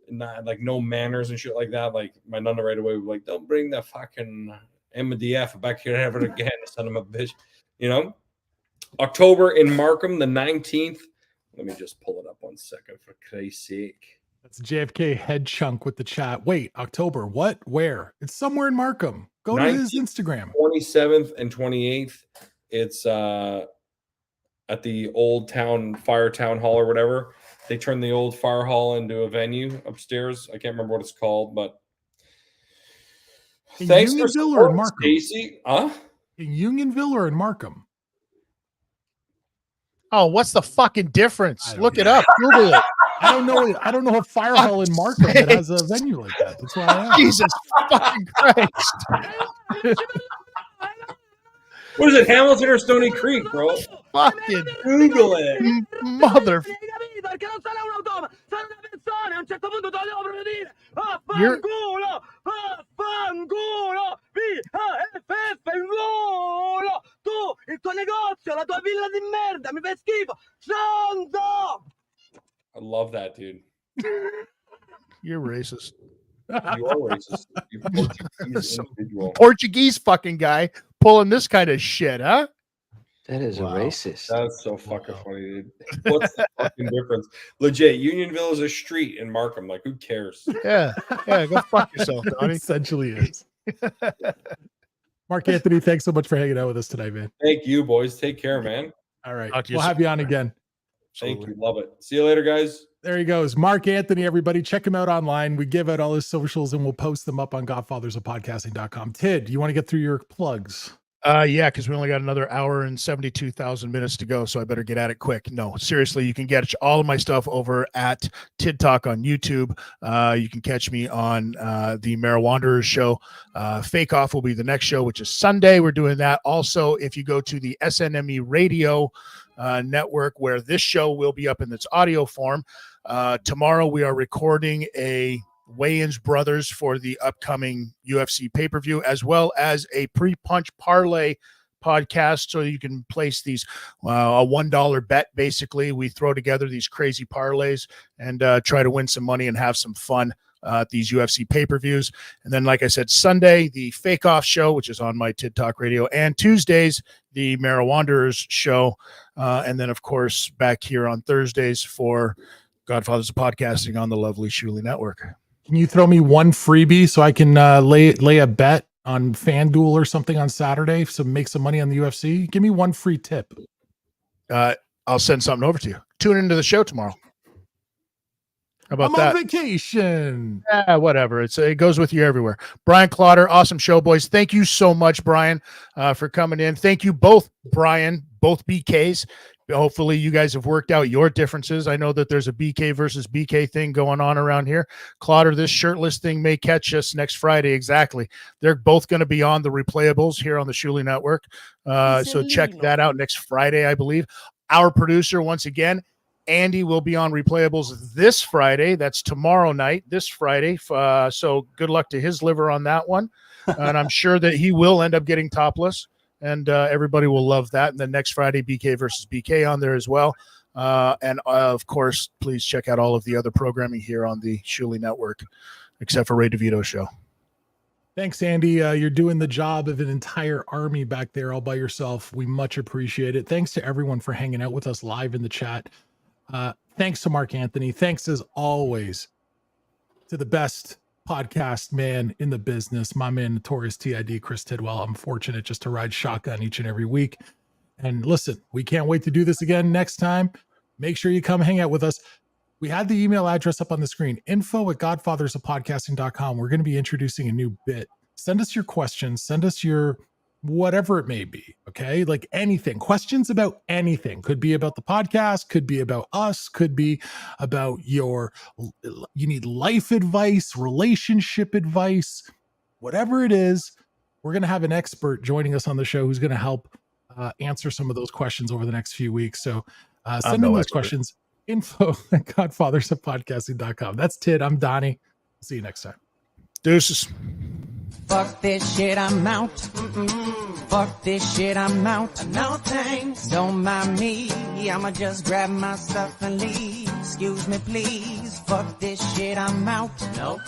Speaker 6: not like no manners and shit like that. Like my nonna right away would be like, don't bring the fucking MDF back here ever again. Son of a bitch. You know, October in Markham, the 19th. Let me just pull it up 1 second for Christ's sake.
Speaker 3: That's JFK head chunk with the chat. Wait, October, what? Where? It's somewhere in Markham. Go to his Instagram.
Speaker 6: 27th and 28th. It's at the old Fire Town Hall or whatever. They turned the old fire hall into a venue upstairs. I can't remember what it's called, but
Speaker 3: in
Speaker 6: thanks
Speaker 3: Unionville
Speaker 6: for
Speaker 3: or in Markham?
Speaker 6: Stacy.
Speaker 3: In Unionville or in Markham?
Speaker 4: Oh, what's the fucking difference? Look it up. Google it.
Speaker 3: I don't know a fire hall in Markham that has a venue like that. That's why I asked.
Speaker 4: Jesus fucking Christ.
Speaker 6: What is it, Hamilton or Stony Creek, bro?
Speaker 4: Fucking
Speaker 6: Google it.
Speaker 4: Mother.
Speaker 6: I love that, dude.
Speaker 4: You're racist.
Speaker 6: You are racist. You Portuguese individual.
Speaker 4: Portuguese fucking guy pulling this kind of shit, huh?
Speaker 7: That is a racist.
Speaker 6: That's so fucking funny, dude. What's the fucking difference? Legit, Unionville is a street in Markham. Like, who cares?
Speaker 4: Yeah, go fuck yourself, Donnie.
Speaker 3: Essentially is. Marc Anthony, thanks so much for hanging out with us tonight, man.
Speaker 6: Thank you, boys. Take care, man.
Speaker 3: All right. We'll have you on again.
Speaker 6: Thank you. Love it. See you later, guys.
Speaker 3: There he goes. Marc Anthony, everybody. Check him out online. We give out all his socials and we'll post them up on godfathersofpodcasting.com. Tid, you want to get through your plugs?
Speaker 4: Yeah, because we only got another hour and 72,000 minutes to go, so I better get at it quick. No, seriously, you can get all of my stuff over at Tid Talk on YouTube. You can catch me on the Marijuana show. Fake Off will be the next show, which is Sunday. We're doing that. Also, if you go to the SNME Radio network, where this show will be up in its audio form, tomorrow we are recording a Weigh-ins Brothers for the upcoming UFC pay-per-view, as well as a pre-punch parlay podcast, so you can place these a $1 bet. Basically, we throw together these crazy parlays and try to win some money and have some fun at these UFC pay-per-views. And then, like I said, Sunday, the Fake Off show, which is on my Tid Talk Radio, and Tuesdays, the Marijuana show. And then, of course, back here on Thursdays for Godfathers of Podcasting on the lovely Shuli Network.
Speaker 3: Can you throw me one freebie so I can lay a bet on FanDuel or something on Saturday to make some money on the UFC? Give me one free tip.
Speaker 4: I'll send something over to you. Tune into the show tomorrow. How about that?
Speaker 3: I'm on vacation.
Speaker 4: Yeah, whatever. It goes with you everywhere. Brian Clotter, awesome show, boys. Thank you so much, Brian, for coming in. Thank you both, Brian, both BKs. Hopefully you guys have worked out your differences. I know that there's a BK versus BK thing going on around here. Clotter, this shirtless thing may catch us next Friday. Exactly. They're both going to be on the replayables here on the Shuli Network. So check that out next Friday, I believe. Our producer, once again, Andy, will be on replayables this Friday. That's tomorrow night, this Friday. So good luck to his liver on that one. And I'm sure that he will end up getting topless. And everybody will love that. And then next Friday, BK versus BK on there as well. And of course, please check out all of the other programming here on the Shuli Network, except for Ray DeVito show.
Speaker 3: Thanks, Andy. You're doing the job of an entire army back there all by yourself. We much appreciate it. Thanks to everyone for hanging out with us live in the chat. Thanks to Marc Anthony. Thanks, as always, to the best podcast man in the business, my man, Notorious TID, Chris Tidwell. I'm fortunate just to ride shotgun each and every week. And listen, we can't wait to do this again next time. Make sure you come hang out with us. We had the email address up on the screen, info@godfathersofpodcasting.com. We're going to be introducing a new bit. Send us your questions. Send us your whatever it may be. Okay. Like anything, questions about anything. Could be about the podcast, could be about us, could be about you need life advice, relationship advice, whatever it is. We're going to have an expert joining us on the show who's going to help answer some of those questions over the next few weeks. So send in those questions. info@godfathersofpodcasting.com. That's Tid. I'm Donnie. See you next time.
Speaker 4: Deuces.
Speaker 8: Fuck this shit, I'm out. Fuck this shit, I'm out. No thanks. Don't mind me. I'ma just grab my stuff and leave. Excuse me, please. Fuck this shit, I'm out. Nope.